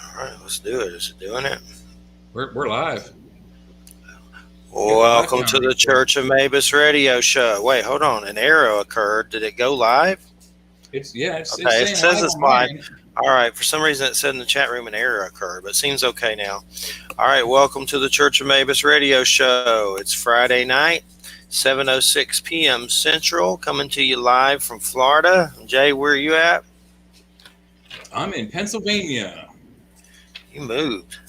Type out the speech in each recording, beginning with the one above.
All right, let's do it. Is it doing it? We're live. Got the live Welcome to counter the for it. Church of Mabus radio show. Wait, hold on. An error occurred. Did it go live? It's Okay, it saying says live it's on my live. end. All right, for some reason it said in the chat room an error occurred, but it seems okay now. All right, welcome to the Church of Mabus radio show. It's Friday night, 7:06 p.m. Central, coming to you live from Florida. Jay, where are you at? I'm in Pennsylvania. You moved.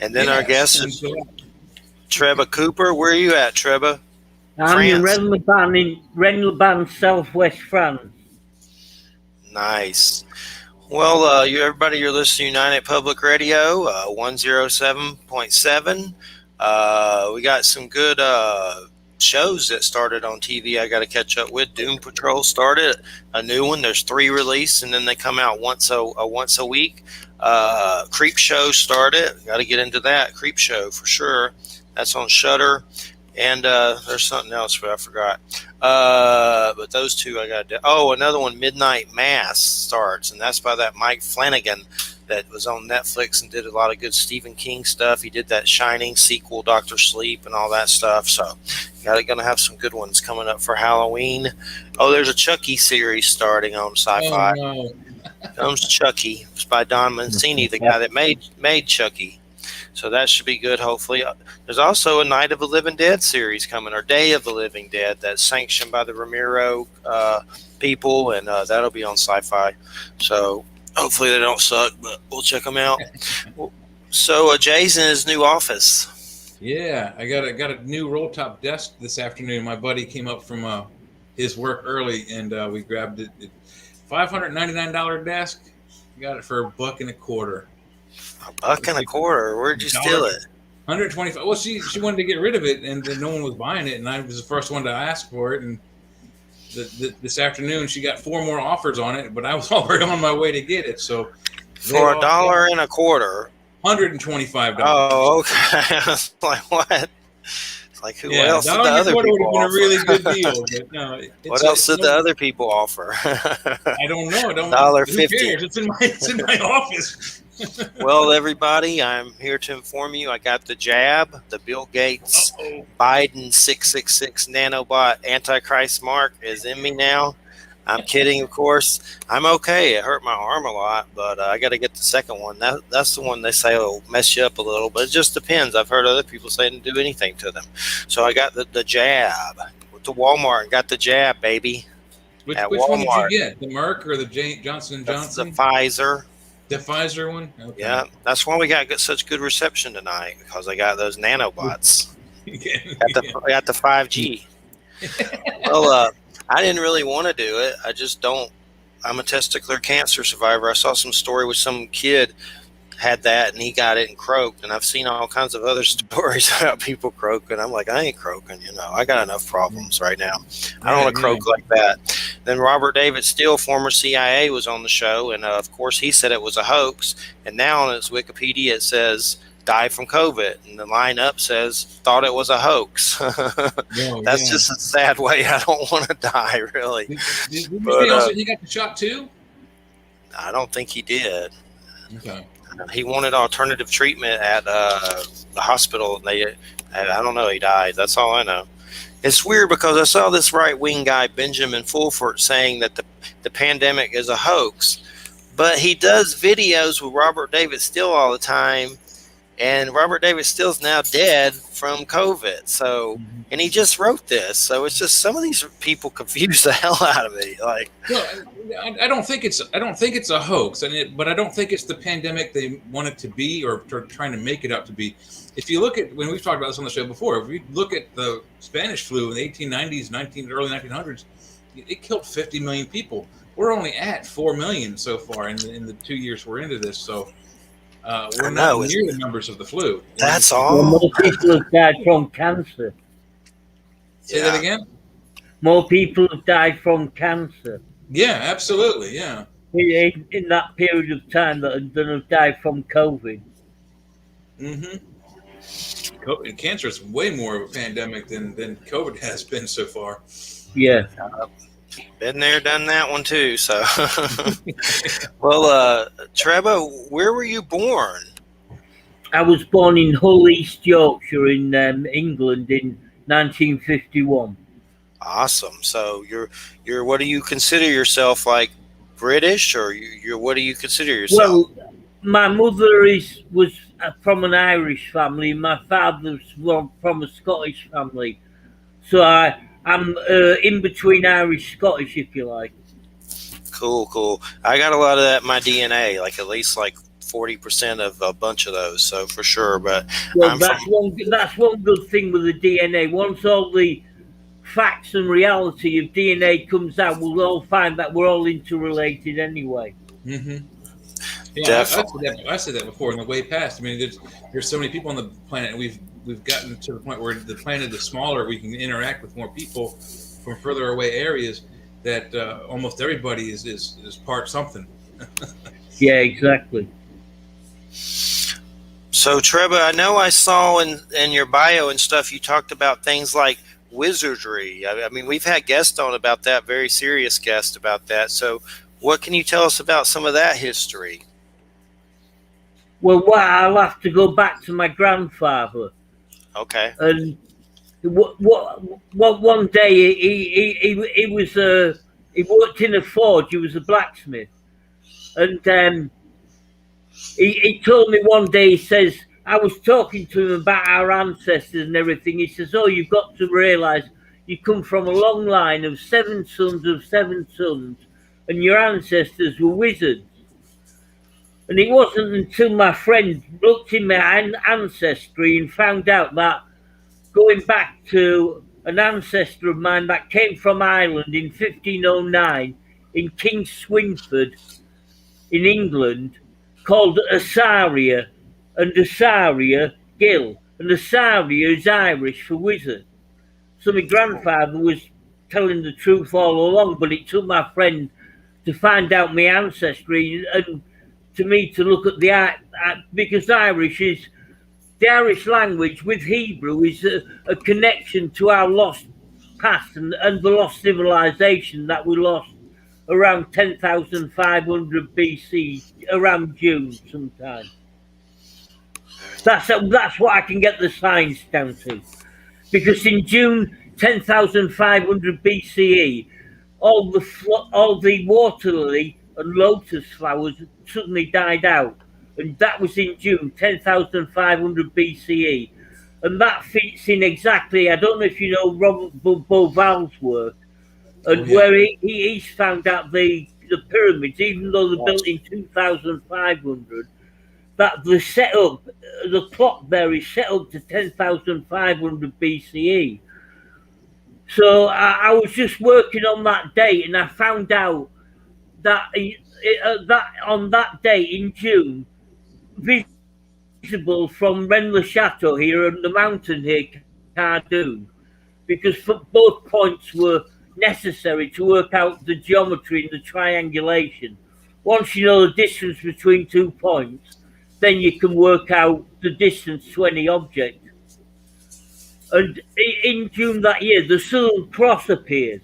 And then our Yes, guest and is Trebha Cooper. Where are you at, Trebha? I'm in France. Rennes, southwest France. Nice. Well, everybody, you're listening to United Public Radio, 107.7. We got some good shows that started on TV I got to catch up with. Doom Patrol started a new one. There's 3 released, and then they come out once a week. Creep Show started. Got to get into that. Creep Show for sure. That's on Shudder. And there's something else, but I forgot. But those 2 I got to do. Oh, another one, Midnight Mass, starts, and that's by that Mike Flanagan that was on Netflix and did a lot of good Stephen King stuff. He did that Shining sequel, Doctor Sleep, and all that stuff. So, gonna have some good ones coming up for Halloween. Oh, there's a Chucky series starting on Sci-Fi. oh no, Comes Chucky. It's by Don Mancini, the guy that made Chucky. So that should be good, hopefully. There's also a Night of the Living Dead series coming, or Day of the Living Dead, that's sanctioned by the Ramiro people, and that'll be on Sci-Fi. So hopefully they don't suck, but we'll check them out. So Jay's in his new office. yeah, I got a new roll top desk this afternoon. My buddy came up from his work early, and we grabbed it. $599 desk. Got it for $1.25. $1.25. Where'd you steal it? 125. Well, she wanted to get rid of it, and then no one was buying it, and I was the first one to ask for it. And this afternoon, she got 4 more offers on it, but I was already on my way to get it. So for $1.25. $125. Oh, okay. I was like, what? It's like, who else did the other people would have been a offer? really good deal. But no, What else did the other people offer? I don't know. Who $1.50. cares? It's in my office. Well, everybody, I'm here to inform you I got the jab, the Bill Gates Biden 666 nanobot Antichrist mark is in me now. I'm kidding, of course. I'm okay. It hurt my arm a lot, but I got to get the second one. That's the one they say will mess you up a little, but it just depends. I've heard other people say it didn't do anything to them. So I got the jab. Went to Walmart and got the jab, baby. Which Walmart. one did you get? The Merck or the Johnson & Johnson? The Pfizer. The Pfizer one? Okay. Yeah, that's why we got such good reception tonight, because I got those nanobots. I got the 5G. Well, I didn't really want to do it. I just don't. I'm a testicular cancer survivor. I saw some story with some kid had that and he got it and croaked. And I've seen all kinds of other stories about people croaking. I'm like, I ain't croaking, I got enough problems right now. I don't want to croak like that. Then Robert David Steele, former CIA, was on the show. And of course, he said it was a hoax. And now on his Wikipedia, it says, die from COVID. And the line up says, thought it was a hoax. That's just a sad way. I don't want to die, really. Did you say also he got the shot too? I don't think he did. Okay. He wanted alternative treatment at the hospital. I don't know. He died. That's all I know. It's weird because I saw this right-wing guy, Benjamin Fulford, saying that the pandemic is a hoax. But he does videos with Robert David Steele all the time. And Robert David Steele's now dead from COVID. So, and he just wrote this. So it's just some of these people confuse the hell out of me. Like, well, I don't think it's a hoax, but I don't think it's the pandemic they want it to be or trying to make it out to be. If you look at, when we've talked about this on the show before, if we look at the Spanish flu in the 1890s, early 1900s, it killed 50 million people. We're only at 4 million so far in the 2 years we're into this. So. We're not near the numbers of the flu. That's all. Well, more people have died from cancer. Say that again? More people have died from cancer. Yeah, absolutely. Yeah. In that period of time than have died from COVID. Mm-hmm. Cancer is way more of a pandemic than COVID has been so far. Yeah. Been there, done that one too. So, well, Trebha, where were you born? I was born in Hull, East Yorkshire, in England, in 1951. Awesome. So you're what do you consider yourself, like British, or you're what do you consider yourself? Well, my mother was from an Irish family. My father's from a Scottish family. So I'm in between Irish Scottish, if you like. Cool. I got a lot of that in my DNA, like at least like 40% of a bunch of those. So for sure, but well, that's one good thing with the DNA. Once all the facts and reality of DNA comes out, we'll all find that we're all interrelated anyway. Mm-hmm. Yeah, I said that before in the way past. I mean, there's so many people on the planet, and we've gotten to the point where the planet is smaller. We can interact with more people from further away areas. That almost everybody is part something. Yeah, exactly. So Trebha, I know I saw in your bio and stuff, you talked about things like wizardry. I mean, we've had guests on about that, very serious guests about that. So what can you tell us about some of that history? Well, I'll have to go back to my grandfather. Okay. And what one day he was he worked in a forge. He was a blacksmith, and he told me one day. He says, I was talking to him about our ancestors and everything. He says, "Oh, you've got to realise you come from a long line of 7 sons, and your ancestors were wizards." And it wasn't until my friend looked in my ancestry and found out that, going back to an ancestor of mine that came from Ireland in 1509 in King Swinford in England, called Asaria, and Asaria Gill. And Asaria is Irish for wizard. So my grandfather was telling the truth all along, but it took my friend to find out my ancestry and to me to look at because the Irish language with Hebrew is a connection to our lost past and the lost civilization that we lost around 10,500 BC, around June sometime. That's what I can get the science down to. Because in June 10,500 BCE, all the water lily and lotus flowers suddenly died out. And that was in June 10,500 BCE. And that fits in exactly, I don't know if you know Robert Bauval's work, and where he's found out the pyramids, even though they're built in 2,500, that the clock there is set up to 10,500 BCE. So I was just working on that date, and I found out that on that day in June, visible from Rennes Chateau here and the mountain here, Cardoon, because both points were necessary to work out the geometry and the triangulation. Once you know the distance between 2 points, then you can work out the distance to any object. And in June that year, the Southern Cross appeared.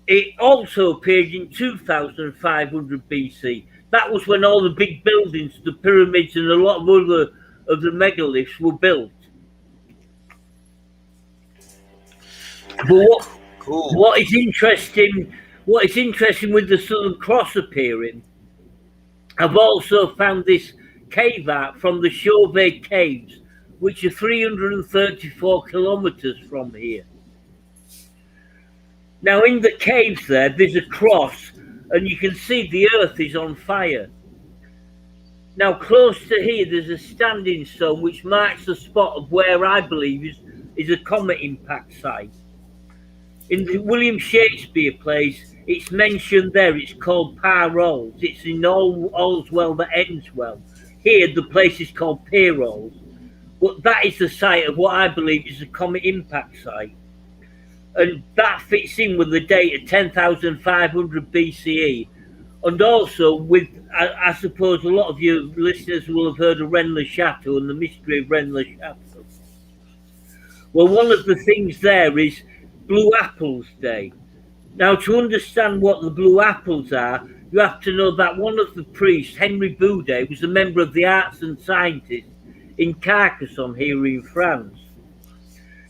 It also appeared in 2,500 BC. That was when all the big buildings, the pyramids and a lot of other of the megaliths were built. But what is interesting with the Southern Cross appearing, I've also found this cave art from the Chauvet Caves, which are 334 kilometers from here. Now, in the caves there's a cross, and you can see the earth is on fire. Now, close to here, there's a standing stone which marks the spot of where I believe is a comet impact site. In the William Shakespeare plays, it's mentioned there, it's called Parolles. It's in All's Well That Ends Well. Here, the place is called Parolles. But that is the site of what I believe is a comet impact site. And that fits in with the date of 10,500 BCE. And also with, I suppose a lot of you listeners will have heard of Rennes Chateau and the mystery of Rennes Chateau. Well, one of the things there is Blue Apples Day. Now, to understand what the blue apples are, you have to know that one of the priests, Henry Boudet, was a member of the Arts and Sciences in Carcassonne here in France.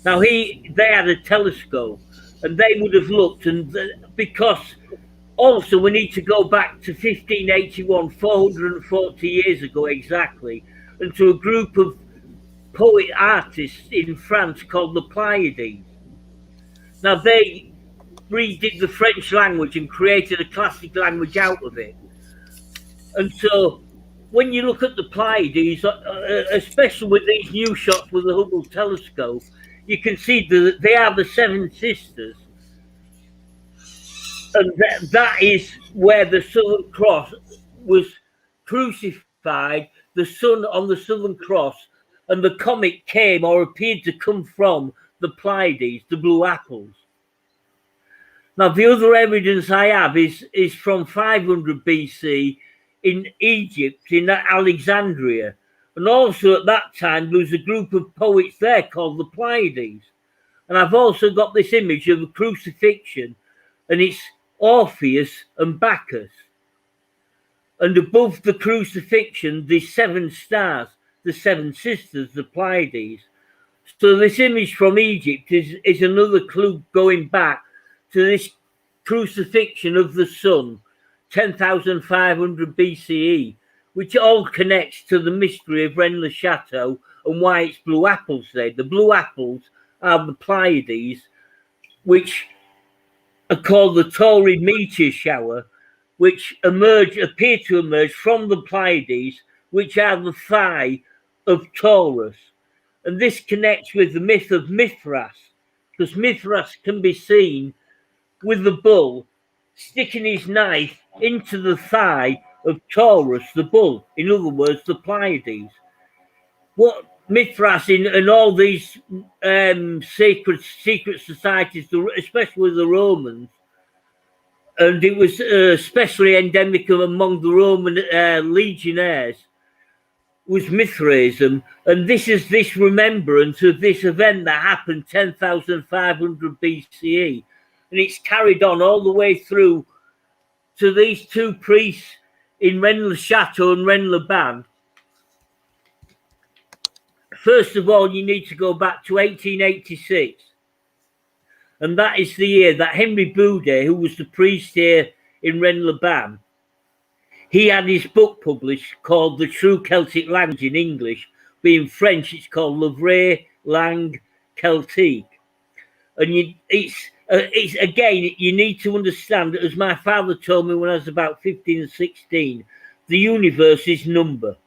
Now, they had a telescope, and they would have looked, and because also we need to go back to 1581, 440 years ago exactly, and to a group of poet artists in France called the Pleiades. Now, they redid the French language and created a classic language out of it. And so when you look at the Pleiades, especially with these new shots with the Hubble telescope, you can see that they are the seven sisters. And that is where the Southern Cross was crucified, the sun on the Southern Cross, and the comet came or appeared to come from the Pleiades, the blue apples. Now, the other evidence I have is from 500 BC in Egypt, in Alexandria. And also at that time, there was a group of poets there called the Pleiades. And I've also got this image of a crucifixion, and it's Orpheus and Bacchus. And above the crucifixion, the seven stars, the seven sisters, the Pleiades. So this image from Egypt is another clue going back to this crucifixion of the sun, 10,500 BCE, which all connects to the mystery of Rennes-le-Château and why it's blue apples there. The blue apples are the Pleiades, which are called the Tauri meteor shower, which appear to emerge from the Pleiades, which are the thigh of Taurus. And this connects with the myth of Mithras, because Mithras can be seen with the bull sticking his knife into the thigh of Taurus, the bull, in other words, the Pleiades. What Mithras and all these secret societies, especially the Romans, and it was especially endemic among the Roman legionnaires, was Mithraism, and this is this remembrance of this event that happened 10,500 BCE, and it's carried on all the way through to these two priests in Rennes-le-Château and Rennes-le-Ban. First of all, you need to go back to 1886, and that is the year that Henry Boudet, who was the priest here in Rennes-le-Ban, he had his book published called The True Celtic Language in English, but in French it's called Le Vrai Langue Celtique. And it's again, you need to understand that, as my father told me when I was about 15 and 16, the universe is number.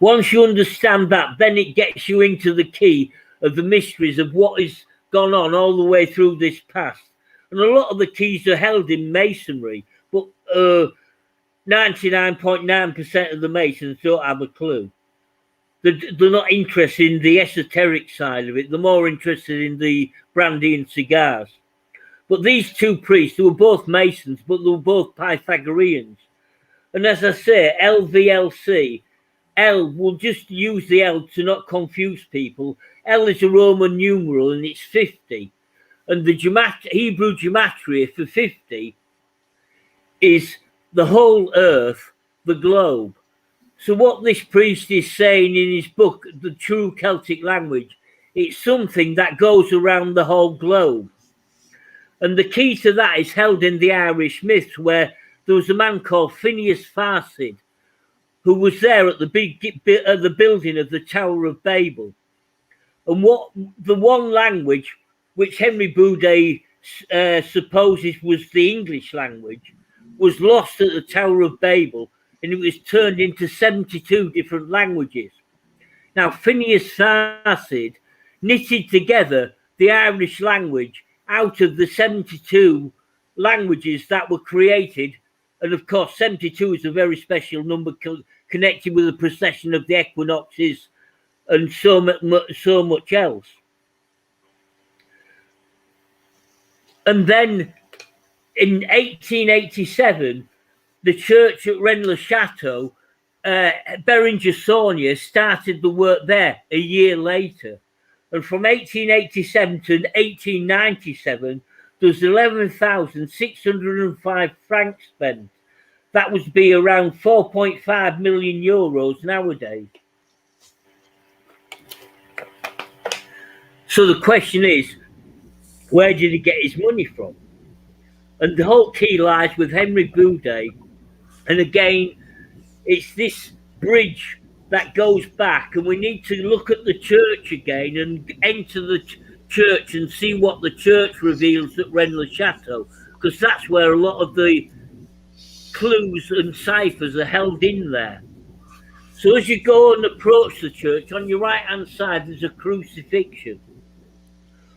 Once you understand that, then it gets you into the key of the mysteries of what has gone on all the way through this past. And a lot of the keys are held in masonry, but 99.9% of the Masons don't have a clue. They're not interested in the esoteric side of it. They're more interested in the brandy and cigars. But these two priests, they were both Masons, but they were both Pythagoreans. And as I say, LVLC, L, we'll just use the L to not confuse people. L is a Roman numeral and it's 50. And the Hebrew gematria for 50 is the whole earth, the globe. So what this priest is saying in his book, The True Celtic Language, it's something that goes around the whole globe. And the key to that is held in the Irish myths, where there was a man called Phineas Farsid, who was there at the building of the Tower of Babel. And what the one language which Henry Boudet supposes was the English language was lost at the Tower of Babel, and it was turned into 72 different languages. Now, Phineas Farsid knitted together the Irish language out of the 72 languages that were created. And of course, 72 is a very special number connected with the procession of the equinoxes and so much else. And then in 1887, the church at Rennes-le-Château, Berenger Saunier started the work there a year later. And from 1887 to 1897, there's 11,605 francs spent. That would be around 4.5 million euros nowadays. So the question is, where did he get his money from? And the whole key lies with Henry Boudet. And again, it's this bridge that goes back, and we need to look at the church again and enter the church and see what the church reveals at Rennes-le-Château, because that's where a lot of the clues and ciphers are held in there. So as you go and approach the church, on your right hand side there's a crucifixion.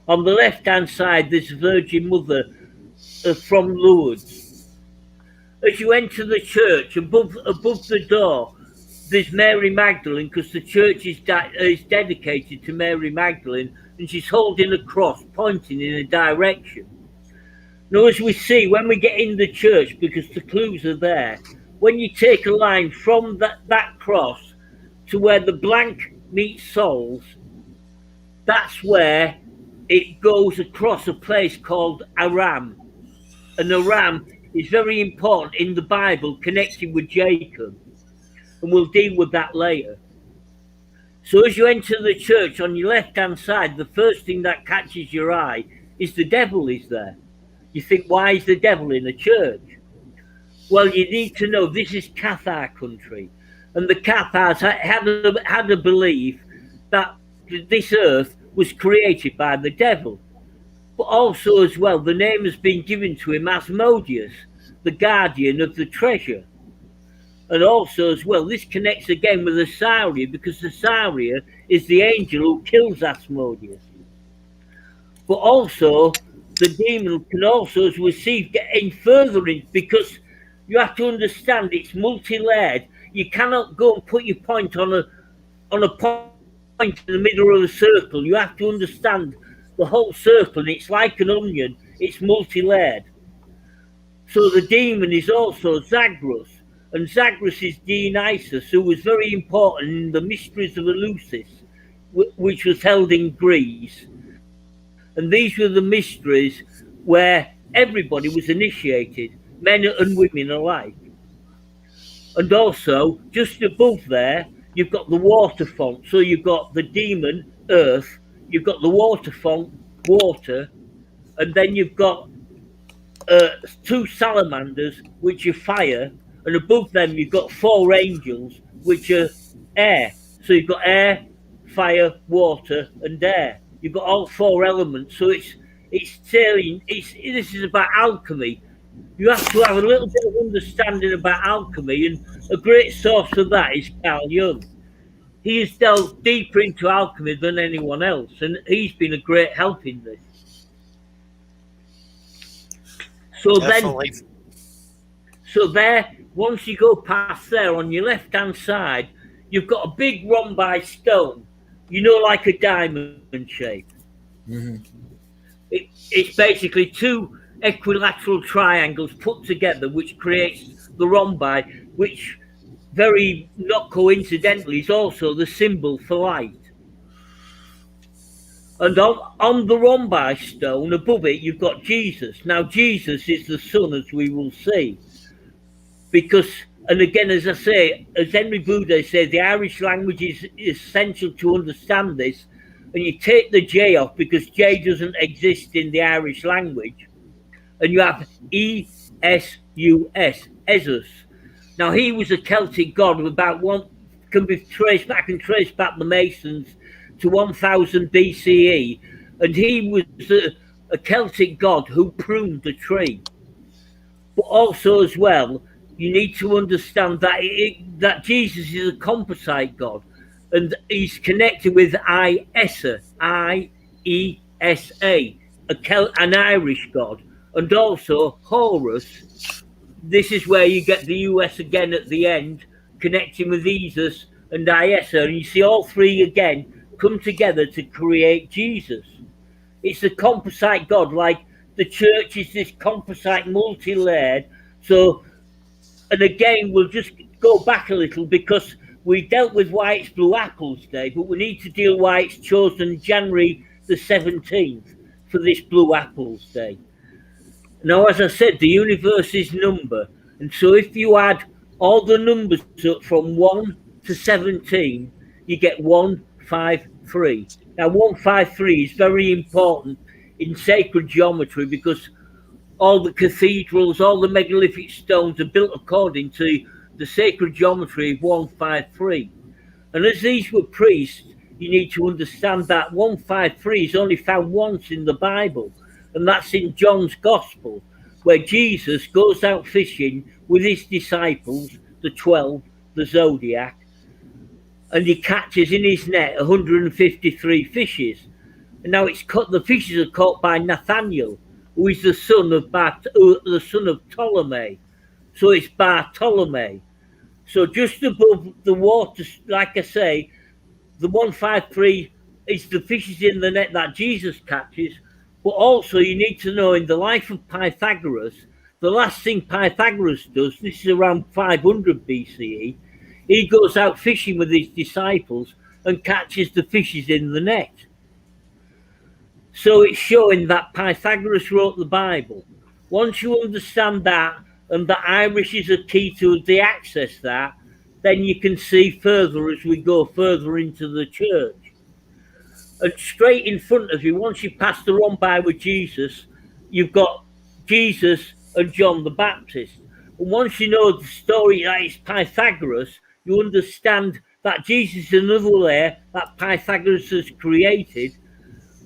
On the left hand side there's a Virgin Mother from Lourdes. As you enter the church, above the door there's Mary Magdalene, because the church is dedicated to Mary Magdalene, and she's holding a cross pointing in a direction. Now, as we see when we get in the church, because the clues are there, when you take a line from that cross to where the blank meets souls, that's where it goes across a place called Aram. And Aram is very important in the Bible, connected with Jacob. And we'll deal with that later. So as you enter the church, on your left-hand side, the first thing that catches your eye is the devil is there. You think, why is the devil in a church? Well, you need to know this is Cathar country. And the Cathars had a belief that this earth was created by the devil. But also as well, the name has been given to him Asmodeus, the guardian of the treasure. And also as well, this connects again with Asaria, because Asaria is the angel who kills Asmodeus. But also, the demon can also, as we see, get in further in, because you have to understand it's multi-layered. You cannot go and put your point on a point in the middle of a circle. You have to understand the whole circle, and it's like an onion. It's multi-layered. So the demon is also Zagros. And Zagros is Dionysus, who was very important in the mysteries of Eleusis, which was held in Greece. And these were the mysteries where everybody was initiated, men and women alike. And also, just above there, you've got the water font. So you've got the demon, earth, you've got the water font, water, and then you've got two salamanders, which are fire. And above them, you've got four angels, which are air. So you've got air, fire, water, and air. You've got all four elements. So this is about alchemy. You have to have a little bit of understanding about alchemy, and a great source for that is Carl Jung. He has delved deeper into alchemy than anyone else, and he's been a great help in this. So Definitely. There, once you go past there, on your left-hand side, you've got a big rhombi stone, like a diamond shape. Mm-hmm. It's basically two equilateral triangles put together, which creates the rhombi, which, very not coincidentally, is also the symbol for light. And on the rhombi stone, above it, you've got Jesus. Now, Jesus is the Son, as we will see. Because, and again, as I say, as Henry Boudet says, the Irish language is essential to understand this. And you take the J off, because J doesn't exist in the Irish language. And you have E-S-U-S, Esus. Now, he was a Celtic god of can trace back the Masons to 1000 BCE. And he was a Celtic god who pruned the tree. But also as well, you need to understand that Jesus is a composite god, and he's connected with Isa, I-E-S-A, an Irish god, and also Horus. This is where you get the US again at the end, connecting with Isis and Isa, and you see all three again come together to create Jesus. It's a composite god, like the church is this composite multi-layered. So, and again, we'll just go back a little, because we dealt with why it's Blue Apples Day, but we need to deal why it's chosen January the 17th for this Blue Apples Day. Now, as I said, the universe is number. And so if you add all the numbers up from 1 to 17, you get 153. Now, 153 is very important in sacred geometry because all the cathedrals, all the megalithic stones are built according to the sacred geometry of 153. And as these were priests, you need to understand that 153 is only found once in the Bible, and that's in John's Gospel, where Jesus goes out fishing with his disciples, the 12, the Zodiac, and he catches in his net 153 fishes. And now the fishes are caught by Nathaniel, who is the son of Ptolemy. So it's Bartholomew. So just above the water, like I say, the 153 is the fishes in the net that Jesus catches. But also you need to know in the life of Pythagoras, the last thing Pythagoras does, this is around 500 BCE, he goes out fishing with his disciples and catches the fishes in the net. So it's showing that Pythagoras wrote the Bible. Once you understand that, and that Irish is a key to the access that, then you can see further as we go further into the church. And straight in front of you, once you pass the rhombus with Jesus, you've got Jesus and John the Baptist. And once you know the story that it's Pythagoras, you understand that Jesus is another layer that Pythagoras has created.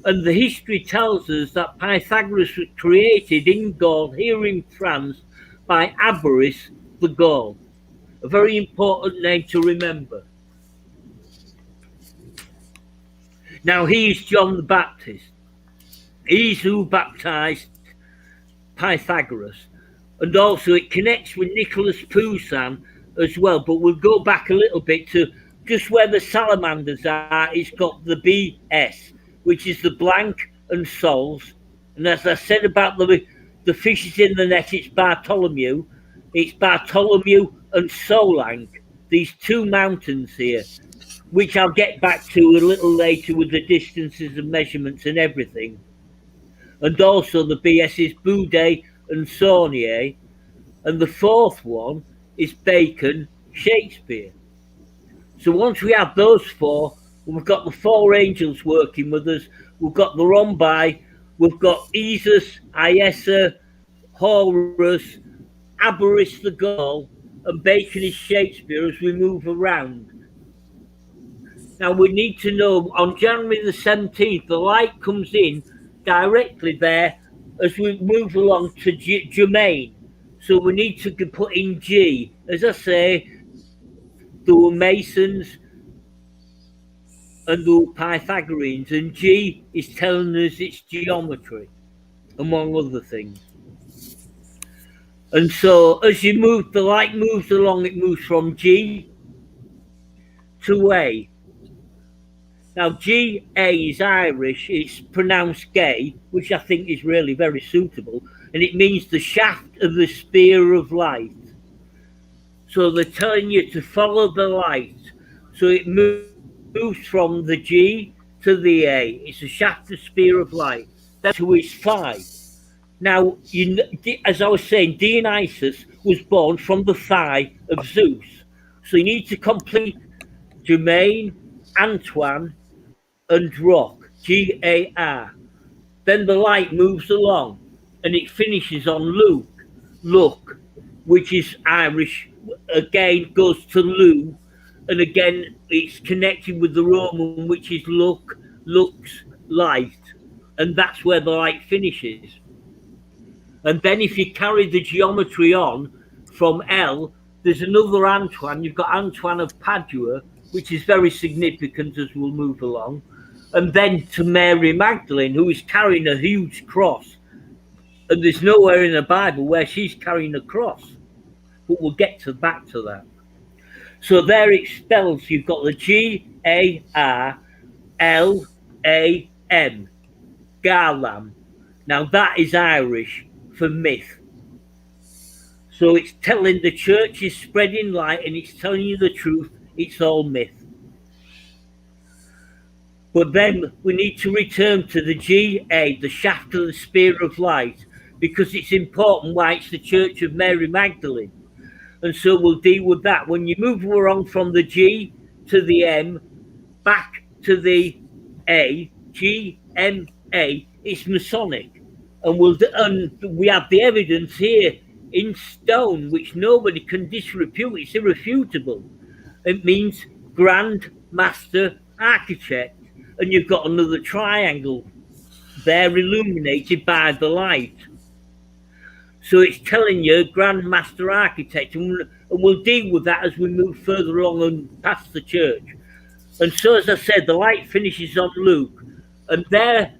And the history tells us that Pythagoras was created in Gaul, here in France, by Abaris the Gaul. A very important name to remember. Now he's John the Baptist. He's who baptized Pythagoras. And also it connects with Nicholas Poussin as well. But we'll go back a little bit to just where the salamanders are. It's got the BS, which is the blank and sols. And as I said about the fishes in the net, it's Bartholomew. It's Bartholomew and Solang, these two mountains here, which I'll get back to a little later with the distances and measurements and everything. And also the BS is Boudet and Saunier. And the fourth one is Bacon, Shakespeare. So once we have those four, we've got the four angels working with us. We've got the rhombus. We've got Isis, Iesa, Horus, Abaris the Gaul, and Bacon is Shakespeare as we move around. Now we need to know on January the 17th, the light comes in directly there as we move along to Germain. So we need to put in G. As I say, there were Masons and there were Pythagoreans, and G is telling us it's geometry, among other things. And so as you move, the light moves along, it moves from G to A. Now G-A is Irish, it's pronounced gay, which I think is really very suitable, and it means the shaft of the spear of light. So they're telling you to follow the light. So it moves from the G to the A. It's a shaft of spear of light. That's who is 5. Now, as I was saying, Dionysus was born from the thigh of Zeus. So you need to complete Germain, Antoine, and Rock, G-A-R. Then the light moves along and it finishes on Luke. Luke, which is Irish, again goes to Lu, and again it's connected with the Roman, which is Luc, Lux, light, and that's where the light finishes. And then if you carry the geometry on from L, there's another Antoine. You've got Antoine of Padua, which is very significant as we'll move along. And then to Mary Magdalene, who is carrying a huge cross. And there's nowhere in the Bible where she's carrying a cross. But we'll get back to that. So there it spells, you've got the G-A-R-L-A-M, Garlam. Now that is Irish for myth. So it's telling the church is spreading light and it's telling you the truth, it's all myth. But then we need to return to the G-A, the shaft of the spear of light, because it's important why it's the Church of Mary Magdalene. And so we'll deal with that. When you move along from the G to the M, back to the A, G, M, A, it's Masonic. And we have the evidence here in stone, which nobody can disrepute. It's irrefutable. It means Grand Master Architect. And you've got another triangle there illuminated by the light. So it's telling you Grand Master Architect, and we'll deal with that as we move further along and past the church. And so, as I said, the light finishes on Luke, and there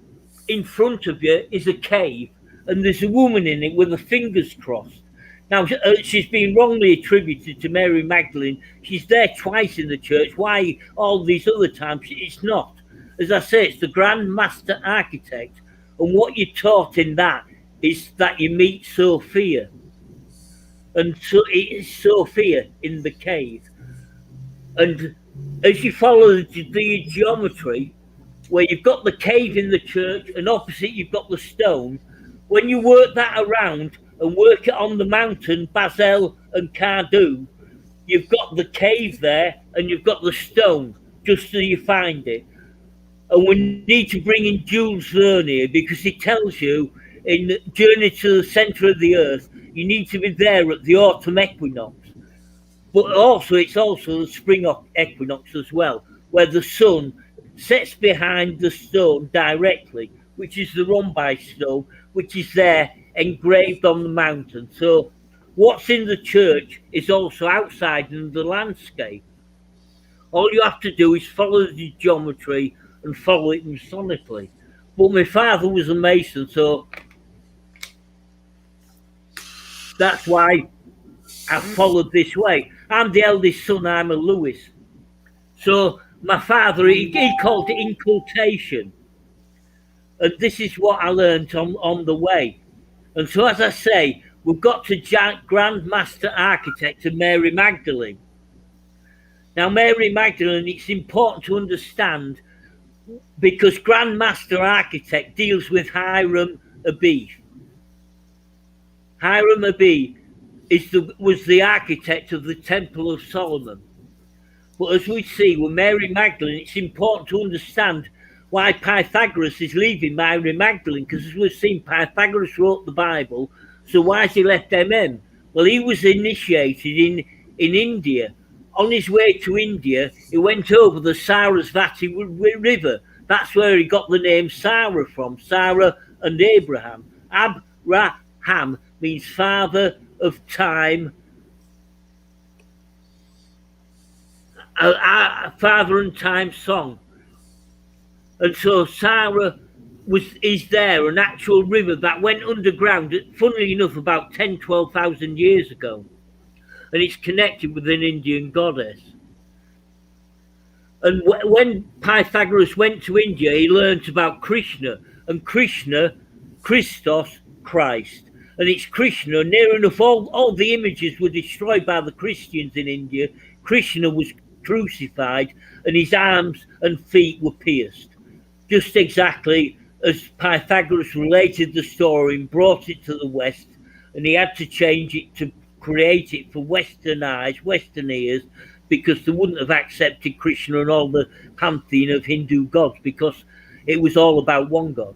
in front of you is a cave, and there's a woman in it with her fingers crossed. Now, she's been wrongly attributed to Mary Magdalene. She's there twice in the church. Why all these other times? It's not. As I say, it's the Grand Master Architect, and what you're taught in that is that you meet Sophia. And so it is Sophia in the cave. And as you follow the geometry, where you've got the cave in the church and opposite you've got the stone, when you work that around and work it on the mountain, Basel and Cardu, you've got the cave there and you've got the stone, just so you find it. And we need to bring in Jules Verne here, because he tells you in Journey to the Centre of the Earth, you need to be there at the autumn equinox. But also, it's also the spring equinox as well, where the sun sets behind the stone directly, which is the Rhombus stone, which is there engraved on the mountain. So what's in the church is also outside in the landscape. All you have to do is follow the geometry and follow it masonically. But my father was a Mason, so that's why I followed this way. I'm the eldest son, I'm a Lewis. So my father, he called it inculcation. And this is what I learned on the way. And so, as I say, we've got to Grand Master Architect of Mary Magdalene. Now, Mary Magdalene, it's important to understand, because Grand Master Architect deals with Hiram Abiy. Hiram Abiy was the architect of the Temple of Solomon. But as we see with Mary Magdalene, it's important to understand why Pythagoras is leaving Mary Magdalene, because as we've seen, Pythagoras wrote the Bible, so why has he left MM? Well, he was initiated in India. On his way to India, he went over the Sarasvati River. That's where he got the name Sarah from, Sarah and Abraham. Abraham means father of time, father and time song. And so Sarah is there, an actual river that went underground, funnily enough, about 12,000 years ago. And it's connected with an Indian goddess. And when Pythagoras went to India, he learnt about Krishna. And Krishna, Christos, Christ. And it's Krishna, near enough all the images were destroyed by the Christians in India. Krishna was crucified and his arms and feet were pierced. Just exactly as Pythagoras related the story and brought it to the West, and he had to change it to create it for Western eyes, Western ears, because they wouldn't have accepted Krishna and all the pantheon of Hindu gods, because it was all about one God.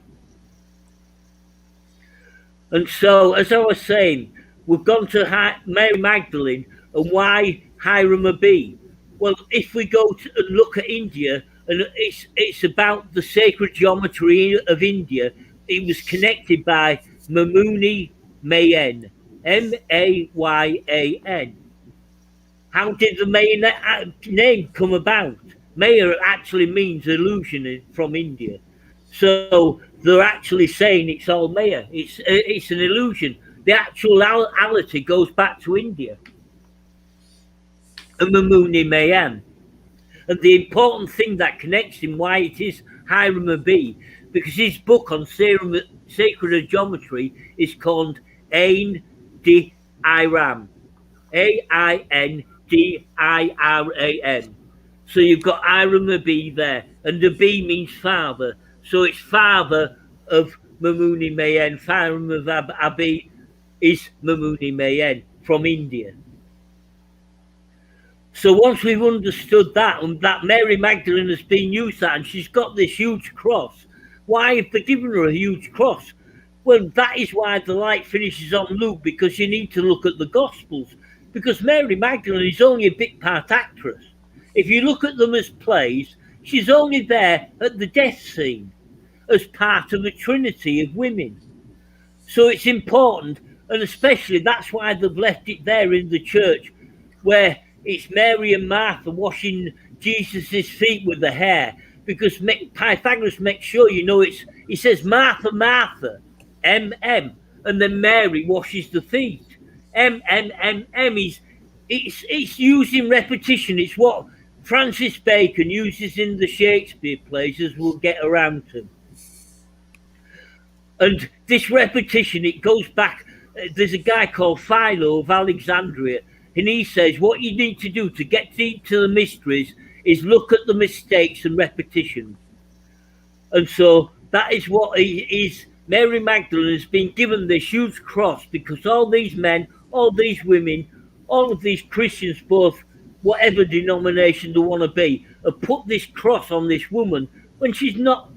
And so, as I was saying, we've gone to Mary Magdalene, and why Hiram Abiy? Well, if we go and look at India, and it's about the sacred geometry of India, it was connected by Mamuni Mayan, M-A-Y-A-N. How did the Mayan name come about? Maya actually means illusion from India. So they're actually saying it's all Maya. It's an illusion. The actuality goes back to India. And Mamuni Mayan. And the important thing that connects him, why it is Hiram Abiy, because his book on sacred geometry is called Ain Di Iram. A-I-N-D-I-R-A-M. So you've got Hiram Abiy there, and Abiy means father. So it's father of Mamuni Mayen, Farum of Abi is Mamuni Mayen from India. So once we've understood that, and that Mary Magdalene has been used that, and she's got this huge cross, why have they given her a huge cross? Well, that is why the light finishes on Luke, because you need to look at the Gospels. Because Mary Magdalene is only a bit part actress. If you look at them as plays, she's only there at the death scene as part of a trinity of women. So it's important, and especially that's why they've left it there in the church, where it's Mary and Martha washing Jesus' feet with the hair, because Pythagoras makes sure you know he says Martha, Martha, M, and then Mary washes the feet. M, it's using repetition. It's what Francis Bacon uses in the Shakespeare plays, as we'll get around to. And this repetition, it goes back. There's a guy called Philo of Alexandria, and he says what you need to do to get deep to the mysteries is look at the mistakes and repetitions. And so that is what is. Mary Magdalene has been given this huge cross because all these men, all these women, all of these Christians, both whatever denomination they want to be, have put this cross on this woman when she's not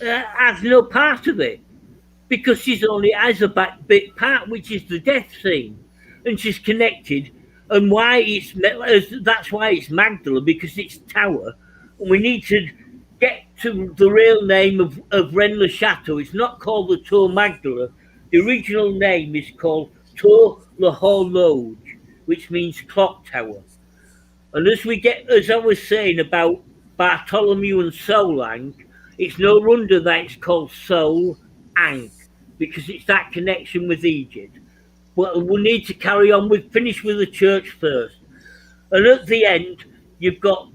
has no part of it, because she's only has a bit part, which is the death scene, and she's connected. And why that's why it's Magdala, because it's Tower, and we need to get to the real name of Rennes le Chateau. It's not called the Tour Magdala. The original name is called Tour le Horloge, which means clock tower. And as I was saying about Bartholomew and Solang, it's no wonder that it's called Sol Ankh, because it's that connection with Egypt. But we'll need to carry on. We'll finish with the church first. And at the end, you've got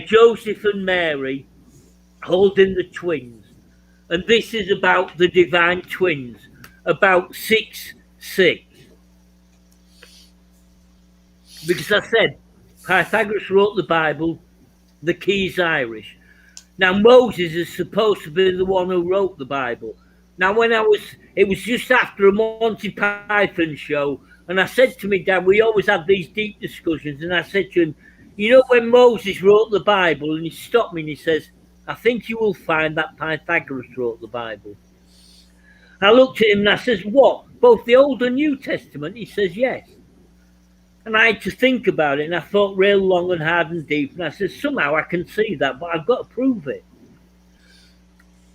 Joseph and Mary holding the twins. And this is about the divine twins, about 6-6. Because I said, Pythagoras wrote the Bible, the key's Irish. Now, Moses is supposed to be the one who wrote the Bible. Now, it was just after a Monty Python show, and I said to my dad, we always have these deep discussions, and I said to him, you know, when Moses wrote the Bible, and he stopped me and he says, I think you will find that Pythagoras wrote the Bible. I looked at him and I says, what? Both the Old and New Testament? He says, yes. And I had to think about it, and I thought real long and hard and deep, and I said, somehow I can see that, but I've got to prove it.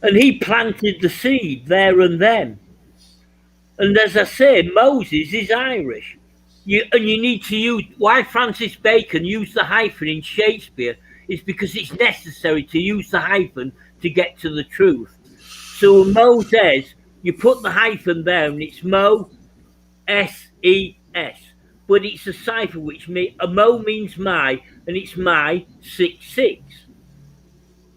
And he planted the seed there and then. And as I say, Moses is Irish. You need to use, why Francis Bacon used the hyphen in Shakespeare is because it's necessary to use the hyphen to get to the truth. So Moses, you put the hyphen there and it's Mo, S-E-S. But it's a cipher which a Mo means my, and it's my 6-6.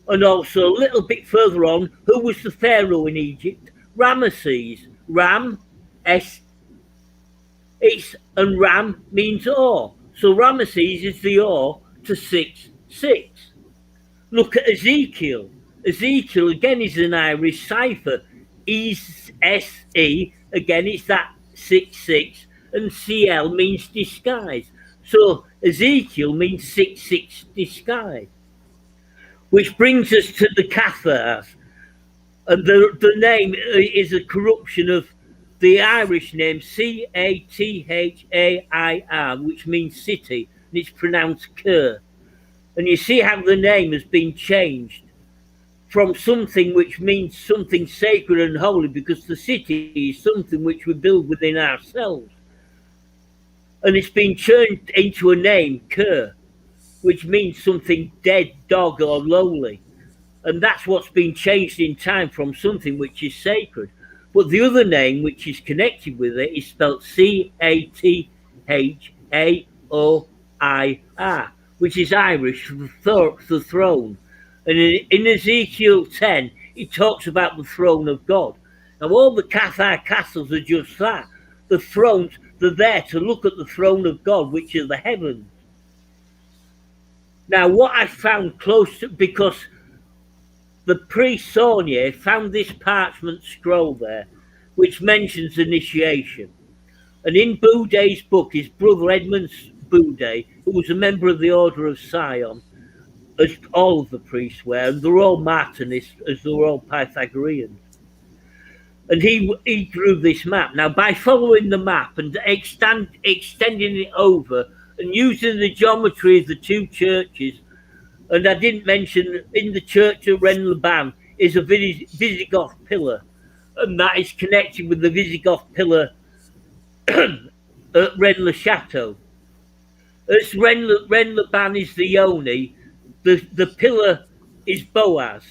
And also a little bit further on, who was the pharaoh in Egypt? Ramesses. Ram, S, and Ram means or. So Ramesses is the or to 6-6. Look at Ezekiel. Ezekiel again is an Irish cipher. E-S-E, again it's that 6-6. And CL means disguise. So Ezekiel means 6-6 disguise. Which brings us to the Cathars. And the name is a corruption of the Irish name C-A-T-H-A-I-R, which means city, and it's pronounced Ker. And you see how the name has been changed from something which means something sacred and holy, because the city is something which we build within ourselves. And it's been turned into a name, Ker, which means something dead, dog, or lowly. And that's what's been changed in time from something which is sacred. But the other name which is connected with it is spelled C-A-T-H-A-O-I-R, which is Irish for the throne. And in Ezekiel 10, it talks about the throne of God. Now, all the Cathar castles are just that. The thrones, they're there to look at the throne of God, which is the heavens. Now, what I found close to, because the priest Saunier found this parchment scroll there, which mentions initiation. And in Boudet's book, his brother Edmund Boudet, who was a member of the Order of Sion, as all of the priests were, and they're all Martinists, as they're all Pythagoreans. And he drew this map. Now, by following the map and extending it over and using the geometry of the two churches, and I didn't mention in the church of Rennes-le-Ban is a Visigoth pillar, and that is connected with the Visigoth pillar at Rennes-le-Château. As Rennes-le-Ban is the Yoni, the pillar is Boaz.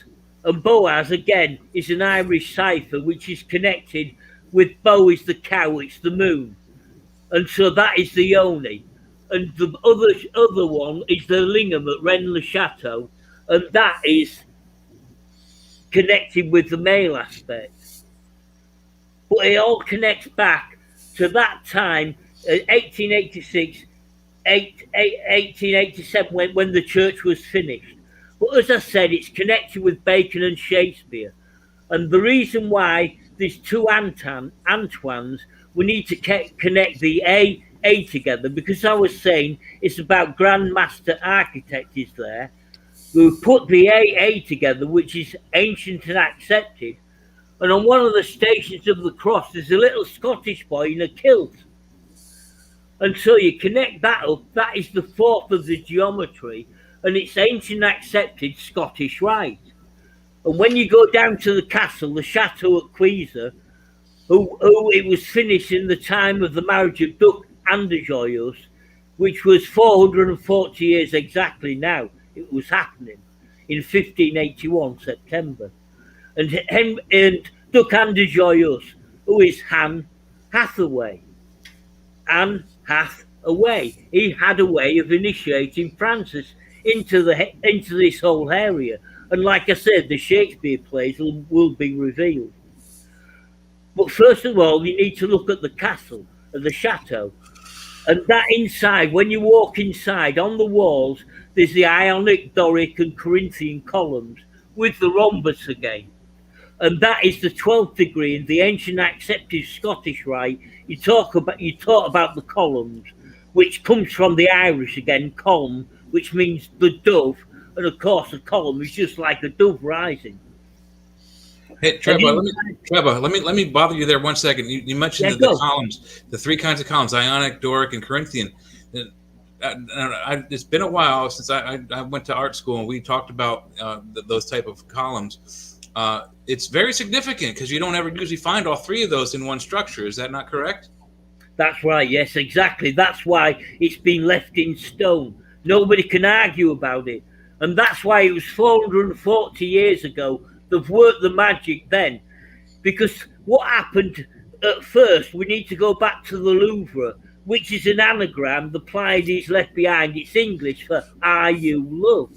And Boaz, again, is an Irish cipher which is connected with Bo is the cow, it's the moon. And so that is the Yoni. And the other one is the Lingam at Rennes-le-Château, and that is connected with the male aspect. But it all connects back to that time, 1886, 1887, when the church was finished. But as I said, it's connected with Bacon and Shakespeare. And the reason why there's two Antoines, we need to connect the A together, because I was saying it's about Grand Master Architect is there. We put the A together, which is ancient and accepted. And on one of the stations of the cross, there's a little Scottish boy in a kilt. And so you connect that up, that is the fourth of the geometry, and it's ancient accepted Scottish rite. And when you go down to the castle, the chateau at Cuisa, who it was finished in the time of the marriage of Duc Andejoyus, which was 440 years exactly now. It was happening in 1581 September. And Duc Andejoyus, who is Han Hathaway. Anne hath a way. He had a way of initiating Francis into this whole area. And like I said, the Shakespeare plays will be revealed. But first of all, you need to look at the castle, at the chateau. And that inside, when you walk inside, on the walls, there's the Ionic, Doric and Corinthian columns with the rhombus again. And that is the 12th degree in the ancient accepted Scottish rite. You talk about the columns, which comes from the Irish again, column, which means the dove. And of course, a column is just like a dove rising. Hey, Trebha, let me bother you there 1 second. You mentioned the columns, the three kinds of columns: Ionic, Doric, and Corinthian. It's been a while since I went to art school and we talked about those type of columns. It's very significant because you don't ever usually find all three of those in one structure. Is that not correct? That's right. Yes, exactly. That's why it's been left in stone. Nobody can argue about it. And that's why it was 440 years ago. They've worked the magic then. Because what happened at first, we need to go back to the Louvre, which is an anagram. The Pleiades left behind. It's English for "Are you love?"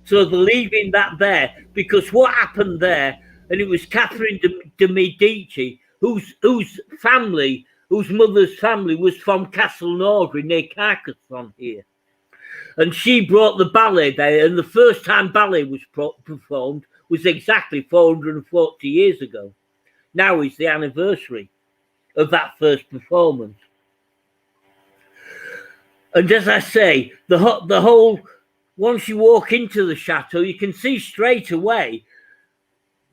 So they're leaving that there because what happened there, and it was Catherine de Medici, whose mother's family was from Castle Nordry near Carcassonne here. And she brought the ballet there, and the first time ballet was performed was exactly 440 years ago. Now is the anniversary of that first performance. And as I say, the whole, once you walk into the chateau, you can see straight away.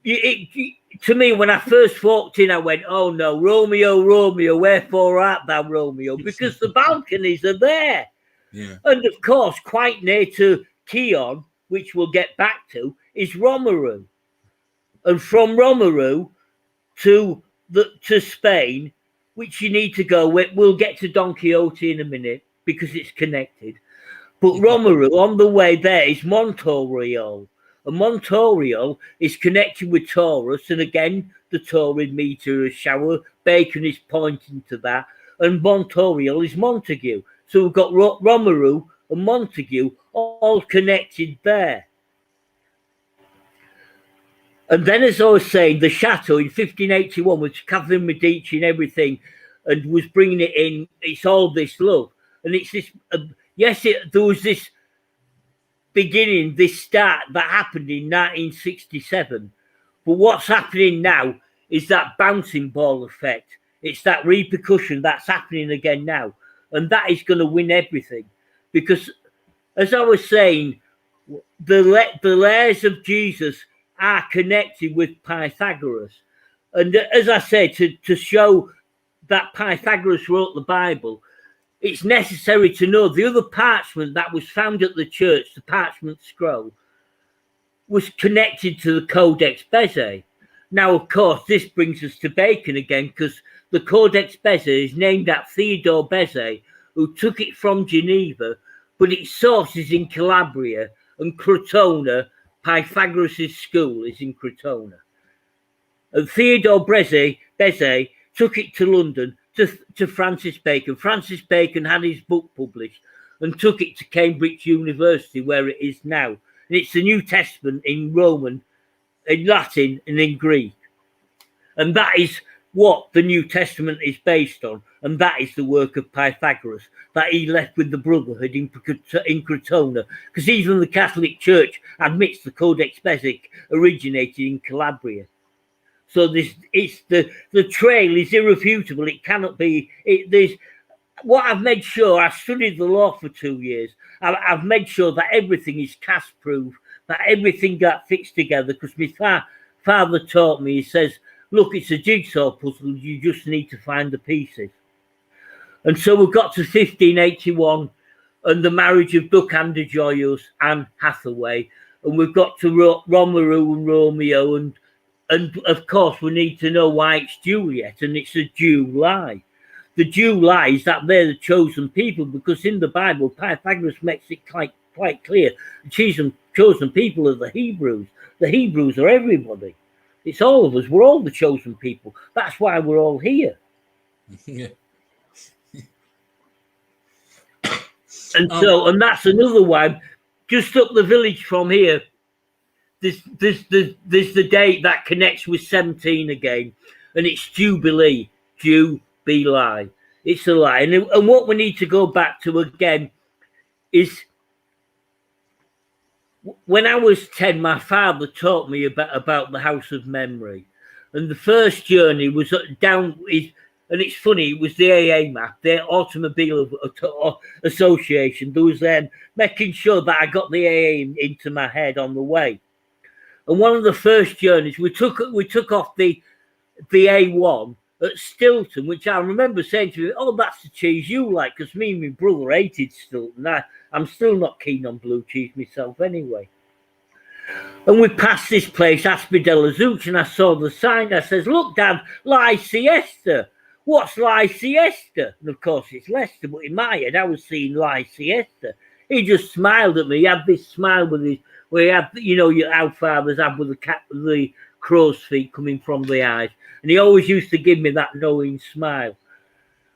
To me, when I first walked in, I went, "Oh no, Romeo, Romeo, wherefore art thou, Romeo?" Because the balconies are there. Yeah. And of course, quite near to Keon, which we'll get back to, is Romeru. And from Romeru to Spain, which you need to go with, we'll get to Don Quixote in a minute because it's connected. But Romeru, on the way there, is Montoriol. And Montoriol is connected with Taurus. And again, the Taurid meter is shower. Bacon is pointing to that. And Montoriol is Montague. So we've got Romeru and Montague all connected there. And then, as I was saying, the chateau in 1581 was Catherine Medici and everything, and was bringing it in. It's all this love. And it's this, there was this beginning, this start that happened in 1967. But what's happening now is that bouncing ball effect. It's that repercussion that's happening again now. And that is going to win everything. Because, as I was saying, the layers of Jesus are connected with Pythagoras. And as I said, to show that Pythagoras wrote the Bible, it's necessary to know the other parchment that was found at the church, the parchment scroll, was connected to the Codex Bezae. Now, of course, this brings us to Bacon again, because the Codex Bezae is named after Theodore Bezae, who took it from Geneva, but its source is in Calabria, and Crotona, Pythagoras' school, is in Crotona. And Theodore Bezae took it to London to Francis Bacon. Francis Bacon had his book published and took it to Cambridge University, where it is now. And it's the New Testament in Roman, in Latin, and in Greek. And that is what the New Testament is based on. And that is the work of Pythagoras that he left with the Brotherhood in Crotona. Because even the Catholic Church admits the Codex Bezae originated in Calabria. So the trail is irrefutable. It cannot be. There's what I've made sure. I've studied the law for 2 years. I've made sure that everything is cast proof, that everything got fixed together. Because my father taught me. He says, "Look, it's a jigsaw puzzle. You just need to find the pieces." And so we got to 1581, and the marriage of Duc Joyeuse and Hathaway, and we've got to Romeo and Romeo, and of course, we need to know why it's Juliet, and it's a Jew lie. The Jew lie is that they're the chosen people, because in the Bible, Pythagoras makes it quite clear the chosen people are the Hebrews. The Hebrews are everybody. It's all of us. We're all the chosen people. That's why we're all here. Yeah. And that's another one. Just up the village from here, there's the date that connects with 17 again, and it's Jubilee. Jubilee. It's a lie. And what we need to go back to again is when I was 10, my father taught me about the House of Memory. And the first journey was down, and it's funny, it was the AA map, the Automobile Association. There was making sure that I got the AA into my head on the way. And one of the first journeys, we took off the A1 at Stilton, which I remember saying to me, "Oh, that's the cheese you like," because me and my brother hated Stilton. I'm still not keen on blue cheese myself anyway. And we passed this place, Aspidella Zooch, and I saw the sign. I says, "Look, Dad, La Siesta. What's La Siesta?" And of course it's Leicester, but in my head I was seeing La Siesta. He just smiled at me. He had this smile with his, where he had, you know, how fathers have with the crow's feet coming from the eyes. And he always used to give me that knowing smile.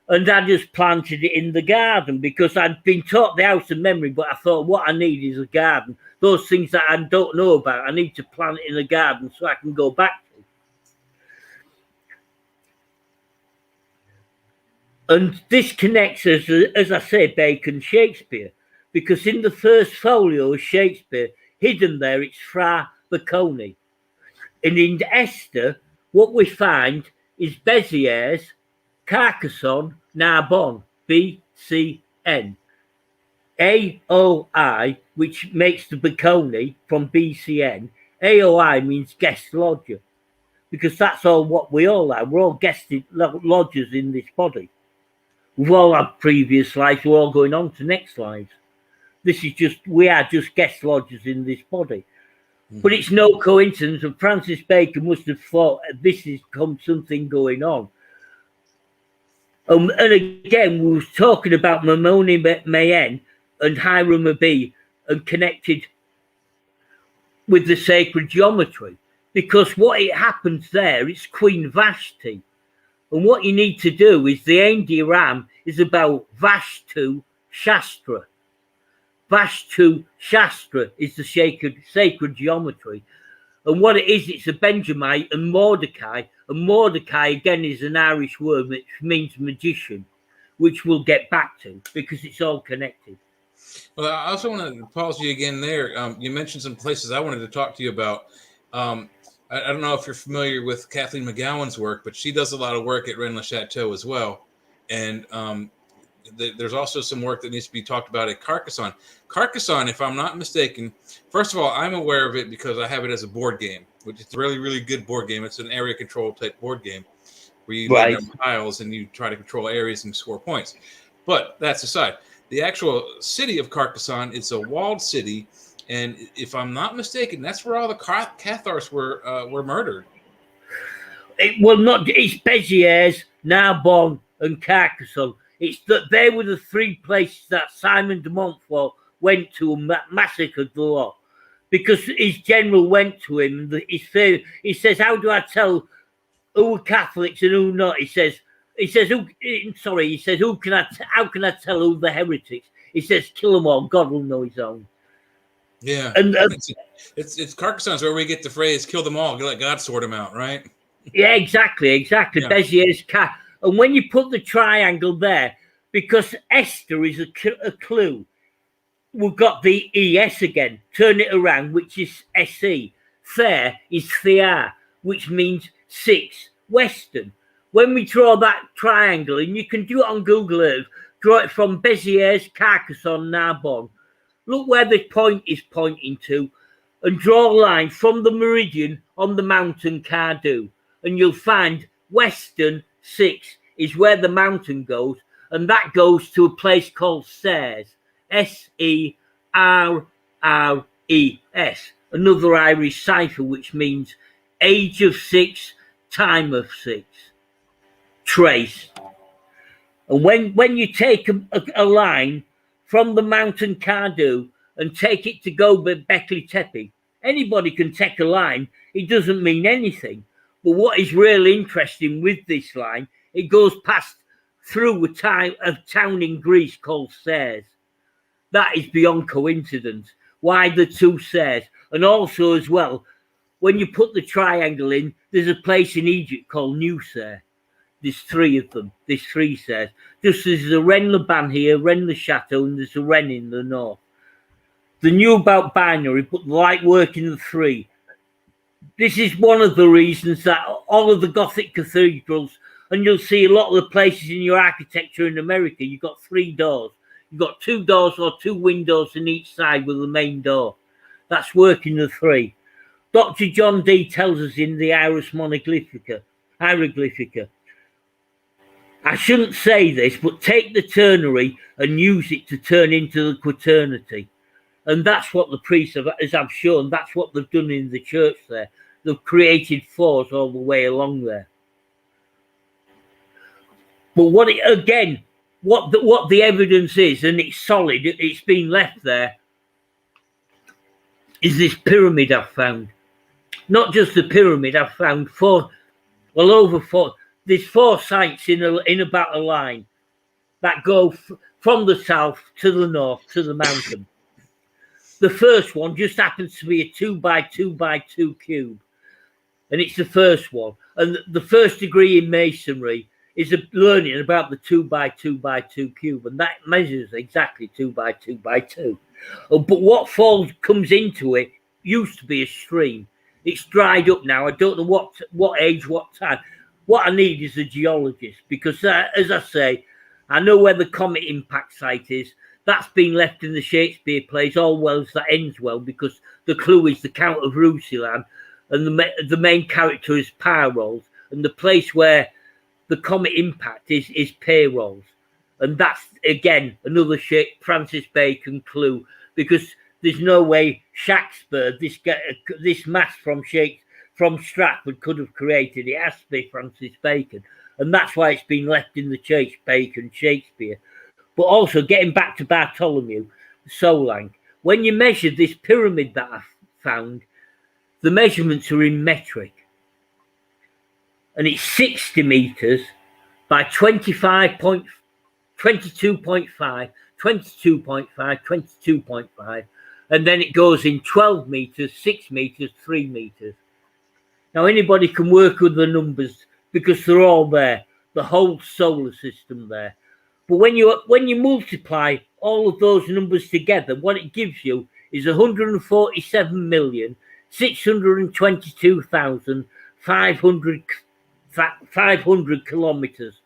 And I just planted it in the garden because I'd been taught the House of Memory, but I thought what I need is a garden. Those things that I don't know about, I need to plant it in a garden so I can go back to. And this connects, as I say, Bacon, Shakespeare, because in the first folio of Shakespeare, hidden there, it's Fra Bocconi. And in Esther, what we find is Béziers, Carcassonne, Narbonne, BCN. AOI, which makes the Bocconi from BCN. AOI means guest lodger, because that's all what we all are. We're all guest lodgers in this body. We've all had previous lives. We're all going on to next lives. We are just guest lodgers in this body. Mm-hmm. But it's no coincidence, and Francis Bacon must have thought this is something going on. And again, we was talking about Mamoni Mayen and Hiram Abi and connected with the sacred geometry, because what it happens there, it's Queen Vashti. And what you need to do is the Aindir Ram is about Vashtu Shastra. Vashtu Shastra is the sacred geometry. And what it is, it's a Benjamite and Mordecai. And Mordecai, again, is an Irish word which means magician, which we'll get back to because it's all connected. Well, I also want to pause you again there. You mentioned some places I wanted to talk to you about. I don't know if you're familiar with Kathleen McGowan's work, but she does a lot of work at Rennes-le-Chateau as well. And there's also some work that needs to be talked about at Carcassonne. Carcassonne, if I'm not mistaken, first of all, I'm aware of it because I have it as a board game, which is a really, really good board game. It's an area control type board game where you lay down tiles and you try to control areas and score points. But that's aside. The actual city of Carcassonne is a walled city, and if I'm not mistaken, that's where all the Cathars were murdered. It's Béziers, Narbonne, and Carcassonne. It's that they were the three places that Simon de Montfort went to and massacred the lot, because his general went to him. He says, "How do I tell who are Catholics and who not?" He says, "How can I tell who the heretics?" He says, "Kill them all. God will know his own." Yeah, and it's Carcassonne's where we get the phrase "kill them all, let God sort them out," right? Yeah, exactly. Yeah. Béziers, and when you put the triangle there, because Esther is a clue, we've got the ES again. Turn it around, which is SE. Fair is Thea, which means 6, Western. When we draw that triangle, and you can do it on Google Earth, draw it from Béziers, Carcassonne, Narbonne. Look where the point is pointing to, and draw a line from the meridian on the mountain Cardew, and you'll find Western 6 is where the mountain goes, and that goes to a place called Serres, Serres, another Irish cipher, which means age of 6, time of 6. Trace. And when you take a line from the mountain Cardew and take it to go Beckley Tepe, anybody can take a line. It doesn't mean anything. But what is really interesting with this line, it goes past through a town in Greece called Serres. That is beyond coincidence. Why the two Serres? And also as well, when you put the triangle in, there's a place in Egypt called New Serres. There's 3 of them. There's 3 Serres. Just as there's a Rennes-le-Ban here, Rennes-le-Chateau, and there's a Rennes in the north. They knew about binary, but they like working the 3. This is one of the reasons that all of the Gothic cathedrals, and you'll see a lot of the places in your architecture in America, you've got 3 doors. You've got 2 doors or 2 windows in each side with the main door. That's working the 3. Dr. John Dee tells us in the Iris Monoglyphica, Hieroglyphica. I shouldn't say this, but take the ternary and use it to turn into the quaternity. And that's what the priests have, as I've shown, that's what they've done in the church there. They've created 4s all the way along there. But what the evidence is, and it's solid, it's been left there, is this pyramid I've found. Not just the pyramid, I've found 4, well over 4. There's 4 sites in about a line that go from the south to the north to the mountain. The first one just happens to be a 2 by 2 by 2 cube, and it's the first one. And the first degree in masonry is learning about the 2 by 2 by 2 cube, and that measures exactly 2 by 2 by 2. But what comes into it used to be a stream. It's dried up now. I don't know what age, what time. What I need is a geologist, because as I say, I know where the comet impact site is. That's been left in the Shakespeare plays, All Wells That Ends Well, because the clue is the Count of Roussillon, and the main character is Pyrrolls, and the place where the comet impact is Payrolls. And that's, again, another Francis Bacon clue, because there's no way Shakespeare, this mass from Stratford could have created it. It has to be Francis Bacon. And that's why it's been left in the church, Bacon, Shakespeare. But also, getting back to Bartholomew, Solank, when you measure this pyramid that I found, the measurements are in metric. And it's 60 meters by 22.5, 22.5, and then it goes in 12 meters, 6 meters, 3 meters. Now, anybody can work with the numbers because they're all there, the whole solar system there. But when you multiply all of those numbers together, what it gives you is 147,622,500 kilometers.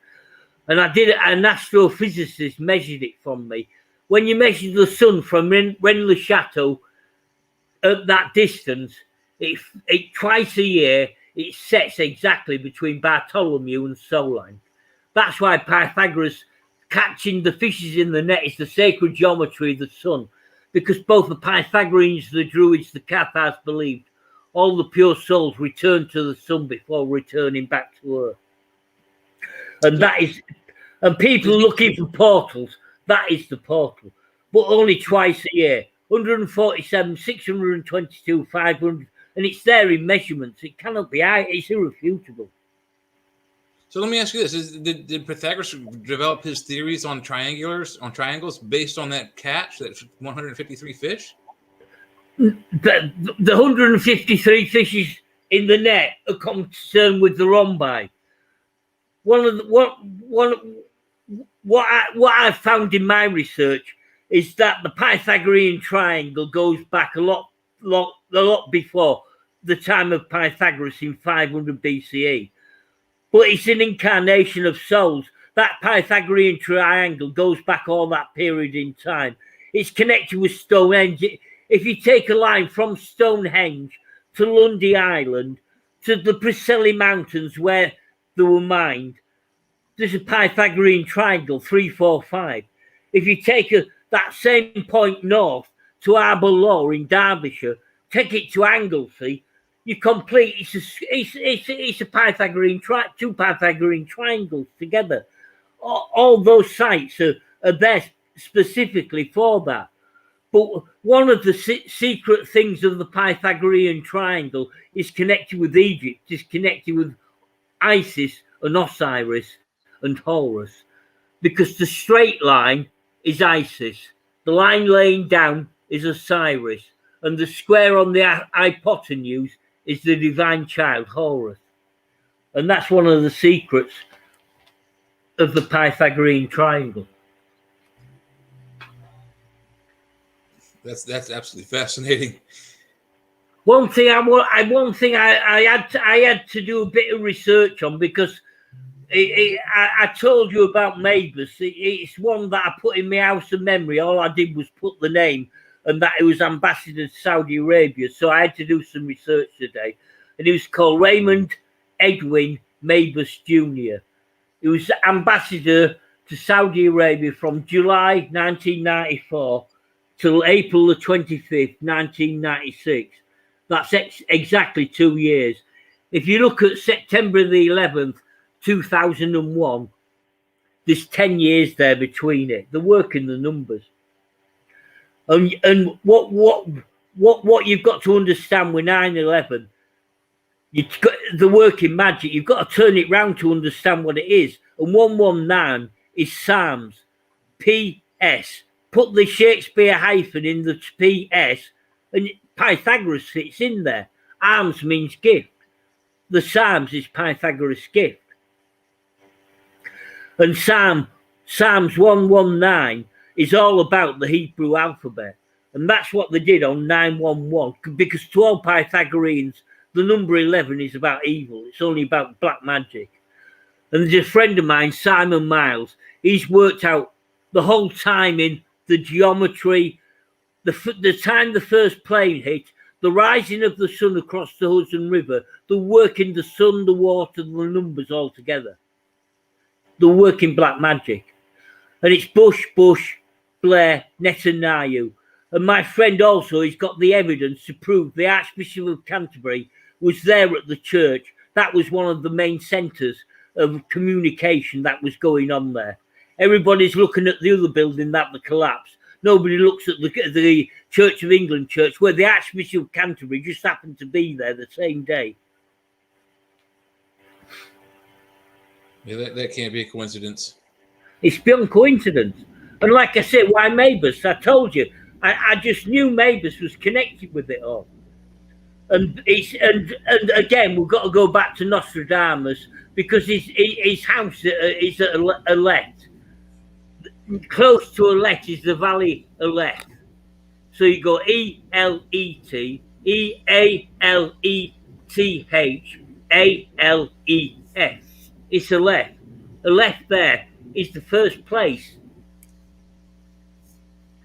And an astrophysicist measured it from me. When you measure the sun from Rennes-le-Château at that distance, it twice a year it sets exactly between Bartholomew and Solheim. That's why Pythagoras catching the fishes in the net is the sacred geometry of the sun, because both the Pythagoreans, the Druids, the Cathars believed all the pure souls return to the sun before returning back to earth. And that is, and people looking for portals, that is the portal, but only twice a year. 147, 622, 500, and it's there in measurements. It cannot be out. It's irrefutable. So let me ask you this: did Pythagoras develop his theories on triangles based on that catch, that 153 fish? The 153 fishes in the net are concerned with the rhombi. What I've found in my research is that the Pythagorean triangle goes back a lot before the time of Pythagoras in 500 BCE. But it's an incarnation of souls. That Pythagorean triangle goes back all that period in time. It's connected with Stonehenge. If you take a line from Stonehenge to Lundy Island to the Preseli Mountains where they were mined, there's a Pythagorean triangle, 3, 4, 5. If you take that same point north to Arbor Law in Derbyshire, take it to Anglesey, you complete. It's a Pythagorean two Pythagorean triangles together. All those sites are there specifically for that. But one of the secret things of the Pythagorean triangle is connected with Egypt, is connected with Isis and Osiris and Horus, because the straight line is Isis, the line laying down is Osiris, and the square on the hypotenuse is the divine child, Horus. And that's one of the secrets of the Pythagorean triangle. That's absolutely fascinating. One thing I had to do a bit of research on, because I told you about Mabus. It's one that I put in my house of memory. All I did was put the name, and that it was ambassador to Saudi Arabia. So I had to do some research today. And he was called Raymond Edwin Mabus Jr. He was ambassador to Saudi Arabia from July 1994 till April the 25th, 1996. That's exactly 2 years. If you look at September the 11th, 2001, there's 10 years there between it. They're working the numbers. And what you've got to understand with 9/11, you've got the working magic. You've got to turn it round to understand what it is. And 119 is Psalms. P.S. Put the Shakespeare hyphen in the P.S. and Pythagoras fits in there. Arms means gift. The Psalms is Pythagoras' gift. And Psalms 119 is all about the Hebrew alphabet. And that's what they did on 911, because to all Pythagoreans, the number 11 is about evil. It's only about black magic. And there's a friend of mine, Simon Miles. He's worked out the whole timing, the geometry, the time the first plane hit, the rising of the sun across the Hudson River, the working the sun, the water, the numbers all together. The working black magic. And it's Bush, Blair, Netanyahu. And my friend also, he's got the evidence to prove the Archbishop of Canterbury was there at the church. That was one of the main centres of communication that was going on there. Everybody's looking at the other building that collapsed. Nobody looks at the Church of England church, where the Archbishop of Canterbury just happened to be there the same day. Yeah, that can't be a coincidence. It's beyond coincidence. And like I said, why Mabus? I told you, I just knew Mabus was connected with it all. And again, we've got to go back to Nostradamus, because his house is at Alet. close to Alet is the Valley Alet. So you go E-L-E-T, E-A-L-E-T-H, A-L-E-F. It's Aleph. Aleph there is the first place.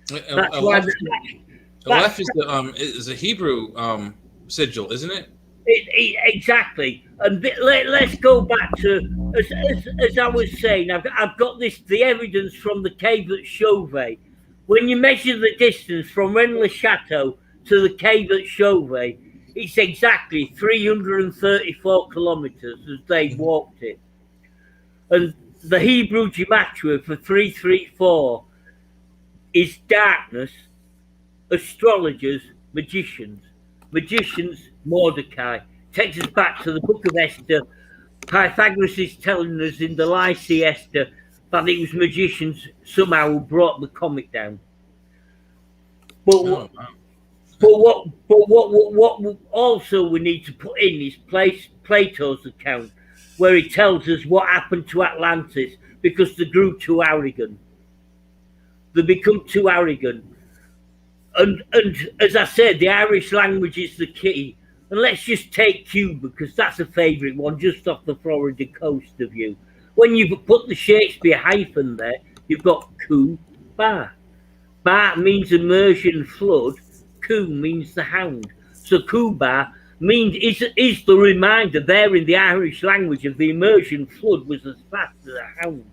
That's why Aleph is a Hebrew sigil, isn't it? Exactly. And let's go back to, as I was saying, I've got the evidence from the cave at Chauvet. When you measure the distance from Rennes-le-Château to the cave at Chauvet, it's exactly 334 kilometers as they walked it. And the Hebrew gematria for 334 is darkness, astrologers, magicians. Magicians, Mordecai. Takes us back to the book of Esther. Pythagoras is telling us in the Lycée Esther that it was magicians somehow who brought the comet down. But what also we need to put in is Plato's account, where he tells us what happened to Atlantis because they grew too arrogant. They become too arrogant. And as I said, the Irish language is the key. And let's just take Cuba, because that's a favourite one, just off the Florida coast of you. When you put the Shakespeare hyphen there, you've got Cuba. Ba means immersion flood. Ku means the hound. So Cuba is the reminder there in the Irish language of the immersion flood was as fast as a hound.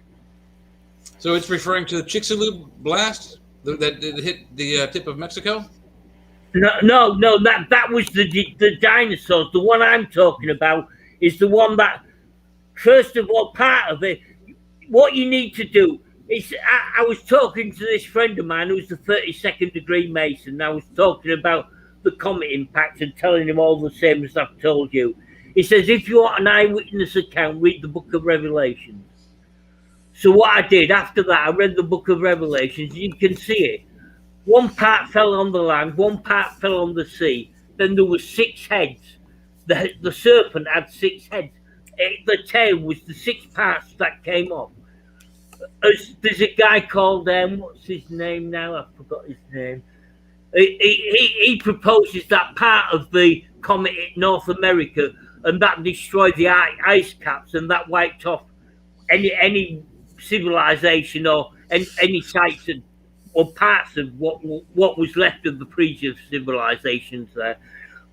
So it's referring to the Chicxulub blast that hit the tip of Mexico? No, that was the dinosaurs. The one I'm talking about is the one that, first of all, part of it, what you need to do is, I was talking to this friend of mine who's the 32nd degree Mason, and I was talking about the comet impact and telling him all the same as I've told you. He says, if you want an eyewitness account, read the book of Revelations. So what I did after that, I read the book of Revelations. You can see it. One part fell on the land, one part fell on the sea. Then there were 6 heads. The serpent had 6 heads. The tail was the 6 parts that came off. There's a guy called, what's his name now? I forgot his name. He proposes that part of the comet hit North America, and that destroyed the ice caps, and that wiped off any civilization or any sites or parts of what was left of the previous civilizations there.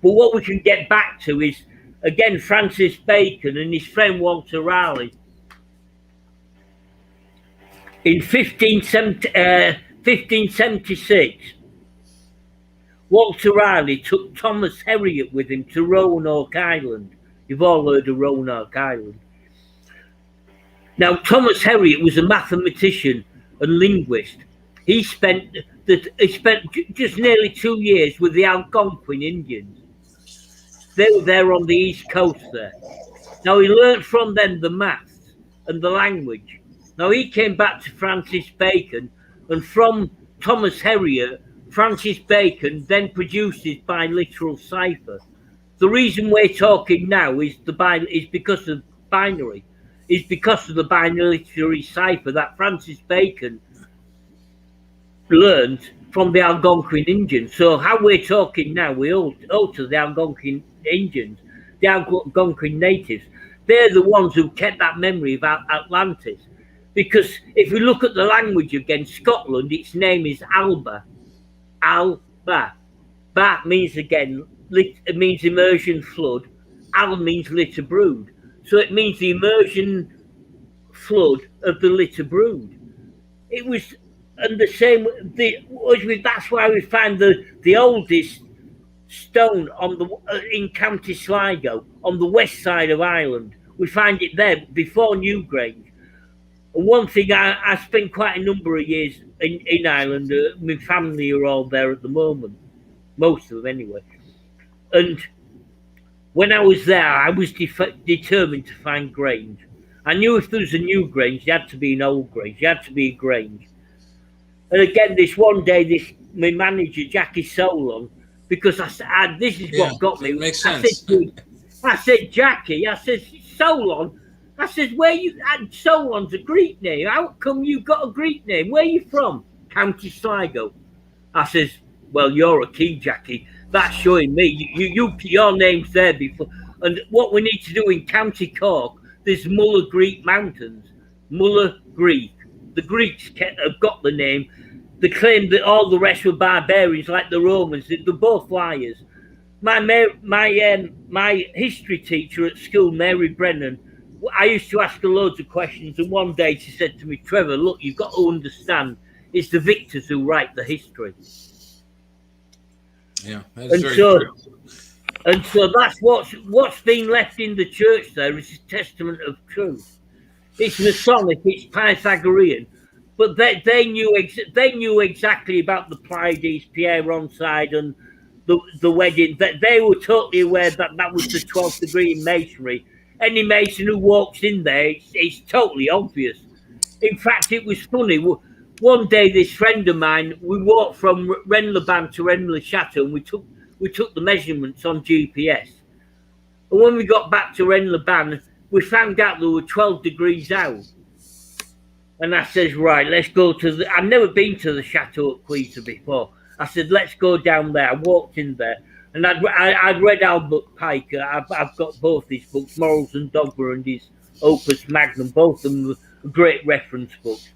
But what we can get back to is, again, Francis Bacon and his friend Walter Raleigh. In 1576, Walter Raleigh took Thomas Heriot with him to Roanoke Island. You've all heard of Roanoke Island. Now, Thomas Heriot was a mathematician and linguist. He spent just nearly 2 years with the Algonquin Indians. They were there on the East Coast there. Now, he learned from them the maths and the language. Now, he came back to Francis Bacon, and from Thomas Heriot, Francis Bacon then produced his biliteral cipher. The reason we're talking now is because of binary. Is because of the binary cipher that Francis Bacon learned from the Algonquin Indians. So how we're talking now, we owe to the Algonquin Indians, the Algonquin natives. They're the ones who kept that memory of Atlantis. Because if we look at the language again, Scotland, its name is Alba. Alba. Ba means, again, it means immersion flood. Al means litter brood. So it means the immersion flood of the litter brood. It was, and the same, that's why we find the oldest stone in County Sligo, on the west side of Ireland. We find it there before Newgrange. And one thing, I spent quite a number of years in Ireland. My family are all there at the moment, most of them anyway. And when I was there, I was determined to find Grange. I knew if there was a new Grange, there had to be an old Grange. There had to be a Grange. And again, this one day, my manager, Jackie Solon, because this is what got me. It makes sense. I said, Jackie, Solon, I says, where you, and so on's a Greek name. How come you got a Greek name? Where you from? County Sligo. I says, well, you're a key, Jackie. That's showing me your name's there before. And what we need to do in County Cork, there's Mulla Greek Mountains. Mulla Greek. The Greeks have got the name. They claim that all the rest were barbarians, like the Romans. They're both liars. My history teacher at school, Mary Brennan, I used to ask her loads of questions, and one day she said to me, Trevor, look, you've got to understand, it's the victors who write the history. Yeah, that's very true. And so that's what's been left in the church there is a testament of truth. It's Masonic, it's Pythagorean, but they knew exactly about the Pleiades, Pierre Ronside, and the wedding. That they were totally aware that was the 12th degree in masonry. Any mason who walks in there, it's totally obvious. In fact, it was funny. One day, this friend of mine, we walked from Rennes-le-Ban to Rennes-le-Château, and we took the measurements on GPS. And when we got back to Rennes-le-Ban, we found out there were 12 degrees out. And I says, right, let's go to I've never been to the Chateau at Cuita before. I said, let's go down there. I walked in there, and I'd read Albert Pike. I've got both his books, Morals and Dogma and his Opus Magnum, both of them are great reference books.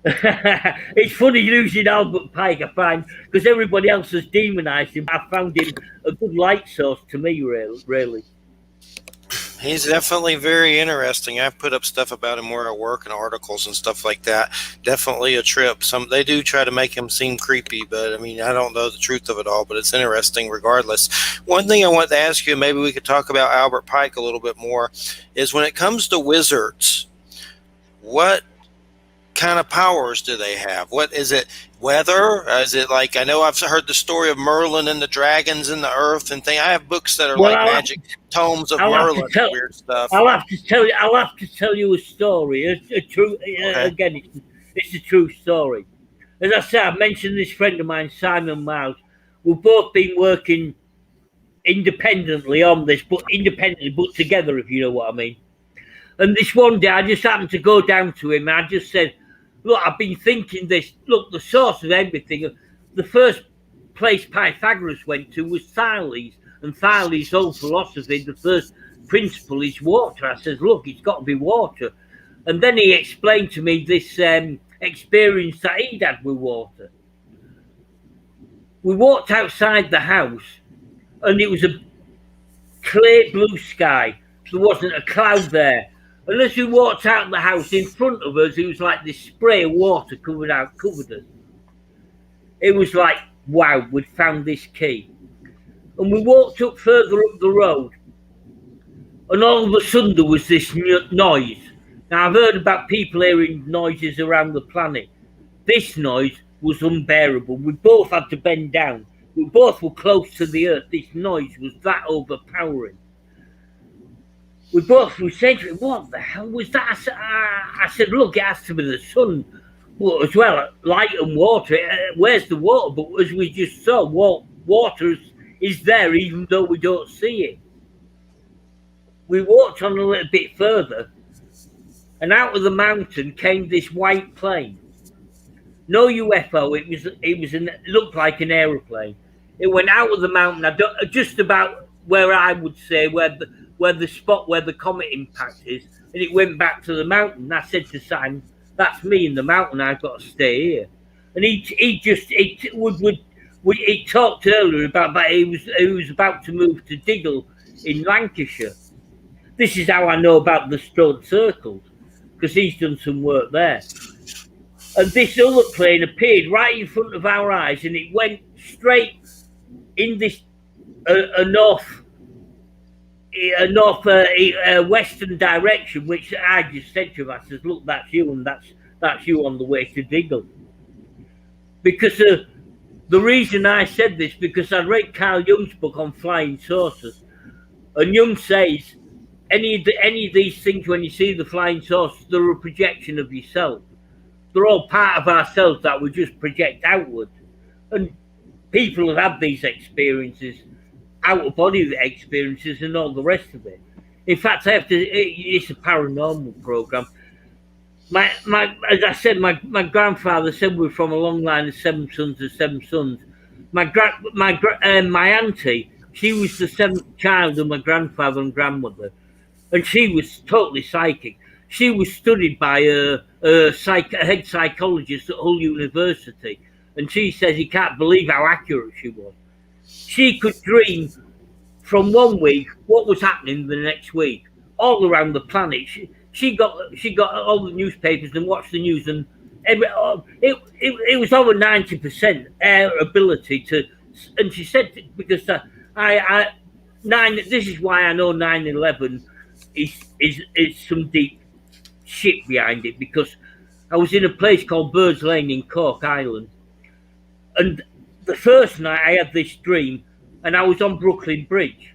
It's funny losing Albert Pike, I find, because everybody else has demonized him. I found him a good light source to me, really. He's definitely very interesting. I've put up stuff about him where I work and articles and stuff like that. Definitely a trip. They do try to make him seem creepy, but I mean, I don't know the truth of it all, but it's interesting regardless. One thing I want to ask you, maybe we could talk about Albert Pike a little bit more, is when it comes to wizards, what kind of powers do they have? What is it? Weather? Is it like, I know I've heard the story of Merlin and the dragons in the earth and thing. I have books that are magic tomes of Merlin and weird stuff. I'll have to tell you a story. A true, okay. Again, it's a true story. As I said, I mentioned this friend of mine, Simon Miles. We've both been working independently on this, but together, if you know what I mean. And this one day, I just happened to go down to him, and I just said, look, I've been thinking this. Look, the source of everything, the first place Pythagoras went to was Thales. And Thales' whole philosophy, the first principle is water. I says, look, it's got to be water. And then he explained to me this experience that he'd had with water. We walked outside the house, and it was a clear blue sky. There wasn't a cloud there. And as we walked out of the house, in front of us, it was like this spray of water covered us. It was like, wow, we'd found this key. And we walked up further up the road, and all of a sudden there was this noise. Now, I've heard about people hearing noises around the planet. This noise was unbearable. We both had to bend down. We both were close to the earth. This noise was that overpowering. We said to him, what the hell was that? I said, look, it has to be the sun. Well, as well, light and water. Where's the water? But as we just saw, water is there even though we don't see it. We walked on a little bit further, and out of the mountain came this white plane. No UFO. It looked like an aeroplane. It went out of the mountain. Just about where I would say where the spot where the comet impact is, and it went back to the mountain. I said to Simon, that's me in the mountain, I've got to stay here. And he talked earlier about that he was about to move to Diggle in Lancashire. This is how I know about the stone circles, because he's done some work there. And this other plane appeared right in front of our eyes, and it went straight in this western direction, which I just said to him. I said, look, that's you, and that's you on the way to Diggle. Because the reason I said this, because I read Carl Jung's book on flying saucers, and Jung says any of these things, when you see the flying saucers, they're a projection of yourself. They're all part of ourselves that we just project outward. And people have had these experiences, out-of-body experiences and all the rest of it. In fact, I have to. It's a paranormal program. As I said, my grandfather said we were from a long line of 7 sons of 7 sons. My auntie, she was the 7th child of my grandfather and grandmother, and she was totally psychic. She was studied by a head psychologist at Hull University, and she says he can't believe how accurate she was. She could dream from one week what was happening the next week, all around the planet. She got all the newspapers and watched the news, and it was over 90% her ability to. And she said, because this is why I know 9/11 is some deep shit behind it, because I was in a place called Birds Lane in Cork Island, and the first night I had this dream, and I was on Brooklyn Bridge.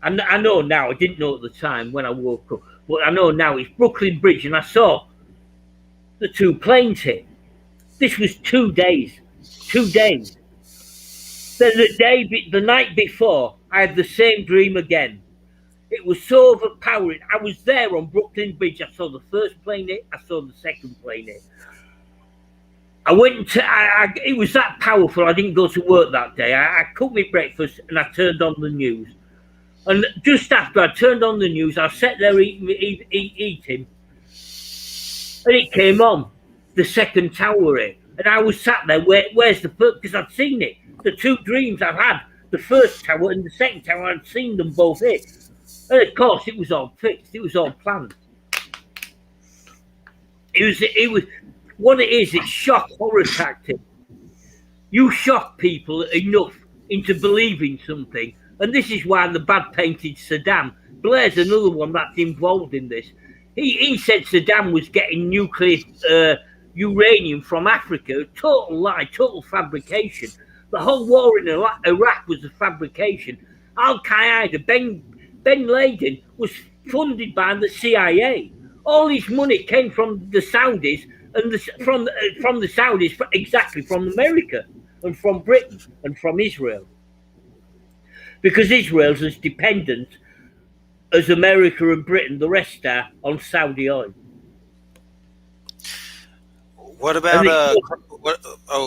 And I know now, I didn't know at the time when I woke up, but I know now it's Brooklyn Bridge, and I saw the 2 planes hit. This was 2 days. 2 days. Then the night before, I had the same dream again. It was so overpowering. I was there on Brooklyn Bridge. I saw the first plane hit. I saw the second plane hit. I went to. It was that powerful. I didn't go to work that day. I cooked me breakfast and I turned on the news. And just after I turned on the news, I sat there eating, and it came on. The second tower hit, and I was sat there. Where's the first? Because I'd seen it. The 2 dreams I've had, the first tower and the second tower, I'd seen them both hit. And of course, it was all fixed. It was all planned. It was what it is. It's shock horror tactic. You shock people enough into believing something, and this is why the bad painted Saddam. Blair's another one that's involved in this. He said Saddam was getting nuclear uranium from Africa. Total lie, total fabrication. The whole war in Iraq was a fabrication. Al-Qaeda, Ben Laden was funded by the CIA. All his money came from the Saudis, and from the Saudis, exactly from America and from Britain and from Israel. Because Israel's as dependent as America and Britain, the rest are, on Saudi oil. What about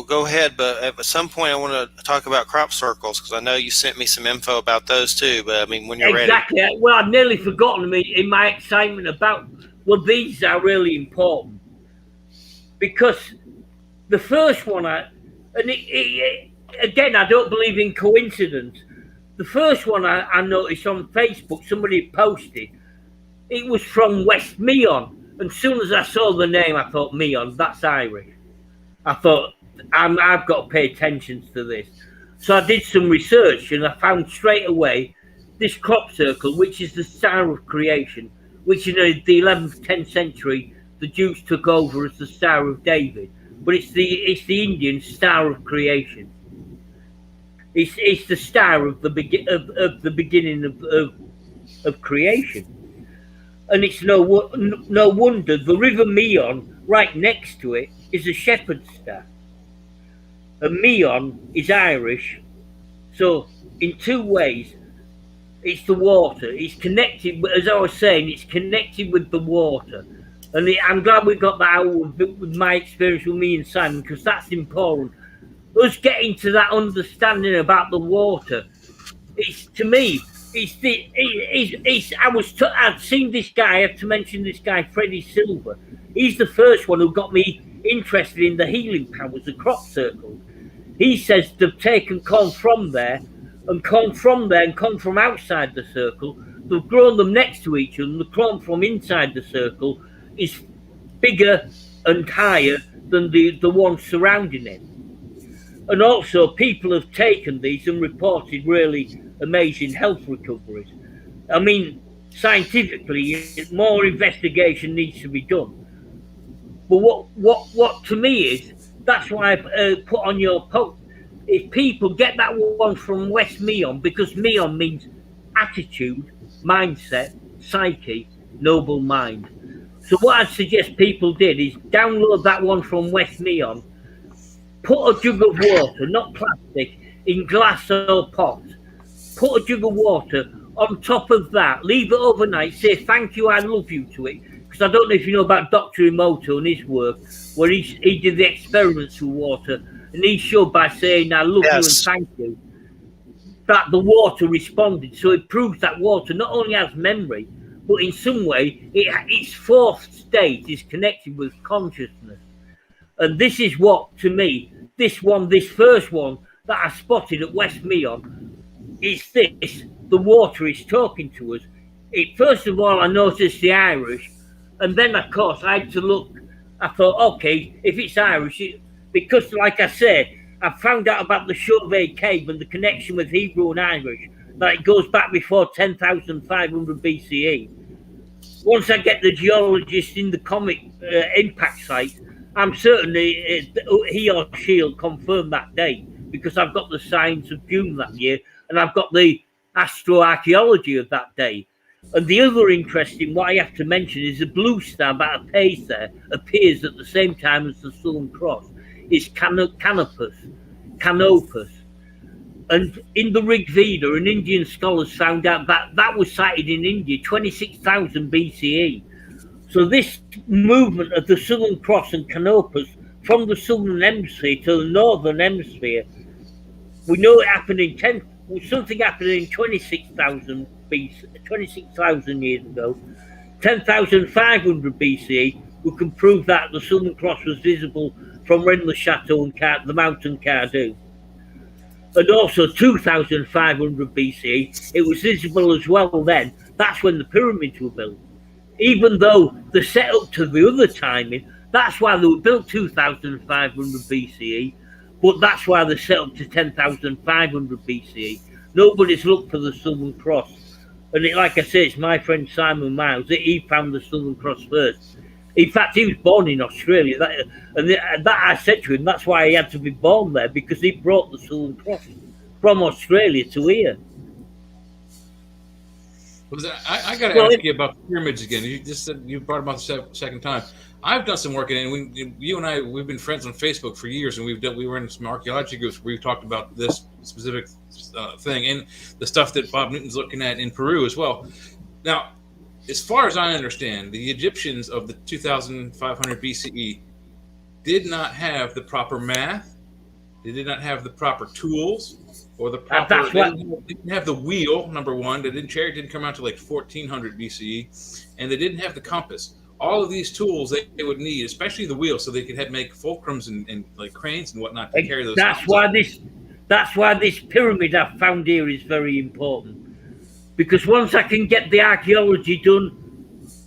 go ahead, but at some point I want to talk about crop circles, because I know you sent me some info about those too, but I mean, when you're ready. Exactly. Well, I'd nearly forgotten them in my excitement about, well, these are really important, because the first one, again, I don't believe in coincidence. The first one I noticed on Facebook, somebody posted, it was from West Meon. And as soon as I saw the name, I thought, Meon, that's Irish. I thought, I've got to pay attention to this. So I did some research, and I found straight away this crop circle, which is the Star of Creation, which in the 11th, 10th century, the Jews took over as the Star of David. But it's the Indian Star of Creation. It's the star of the beginning of creation. And it's no wonder the River Meon, right next to it, is a shepherd's staff. And Meon is Irish. So in 2 ways, it's the water. It's connected, as I was saying, it's connected with the water. And I'm glad we got that out with my experience with me and Simon, because that's important. Us getting to that understanding about the water. It's, to me, I'd seen this guy, I have to mention this guy, Freddie Silver. He's the first one who got me interested in the healing powers of crop circles. He says they've taken corn from there and corn from outside the circle. They've grown them next to each other, and the corn from inside the circle is bigger and higher than the one surrounding it. And also, people have taken these and reported really amazing health recoveries. I mean, scientifically, more investigation needs to be done. But what to me is, that's why I put on your post, if people get that one from West Meon, because Meon means attitude, mindset, psyche, noble mind. So what I'd suggest people did is download that one from West Meon, put a jug of water, not plastic, in glass or pot. Put a jug of water on top of that, leave it overnight, say thank you, I love you to it. Because I don't know if you know about Dr. Emoto and his work, where he did the experiments with water, and he showed by saying I love you and thank you, that the water responded. So it proves that water not only has memory, but in some way, its fourth state is connected with consciousness. And this is what, to me, this first one that I spotted at West Meon, is this. The water is talking to us. First of all, I noticed the Irish, and then, of course, I had to look. I thought, okay, if it's Irish, because, like I said, I found out about the Chauvet Cave and the connection with Hebrew and Irish, that it goes back before 10,500 BCE. Once I get the geologist in the comic impact site, I'm certain he or she'll confirm that date, because I've got the signs of June that year, and I've got the astroarchaeology of that day. And the other interesting, what I have to mention, is the blue star that appears at the same time as the Southern Cross, is Canopus. And in the Rig Veda, an Indian scholars found out that was sighted in India 26,000 BCE. So this movement of the Southern Cross and Canopus from the Southern Hemisphere to the Northern Hemisphere, we know it happened something happened in 26,000 years ago, 10,500 BCE. We can prove that the Southern Cross was visible from Rennes-le-Château and the mountain Cardoux. And also 2,500 BCE, it was visible as well then. That's when the pyramids were built. Even though the setup to the other timing, that's why they were built 2,500 BCE, but that's why they're set up to 10,500 BCE. Nobody's looked for the Southern Cross. And like I say, it's my friend Simon Miles, he found the Southern Cross first. In fact, he was born in Australia. That I said to him, that's why he had to be born there, because he brought the Southern Cross from Australia to here. I got to ask you about the pyramids again. You just said you brought them up the second time. I've done some work in it. You and I, we've been friends on Facebook for years, and we were in some archaeology groups where we talked about this specific thing and the stuff that Bob Newton's looking at in Peru as well. Now, as far as I understand, the Egyptians of the 2,500 BCE did not have the proper math. They did not have the proper tools or the proper. They didn't have the wheel. Number one, chariot didn't come out to like 1400 BCE, and they didn't have the compass. All of these tools they would need, especially the wheel, so they could make fulcrums and like cranes and whatnot to carry those. That's why this pyramid I've found here is very important. Because once I can get the archaeology done,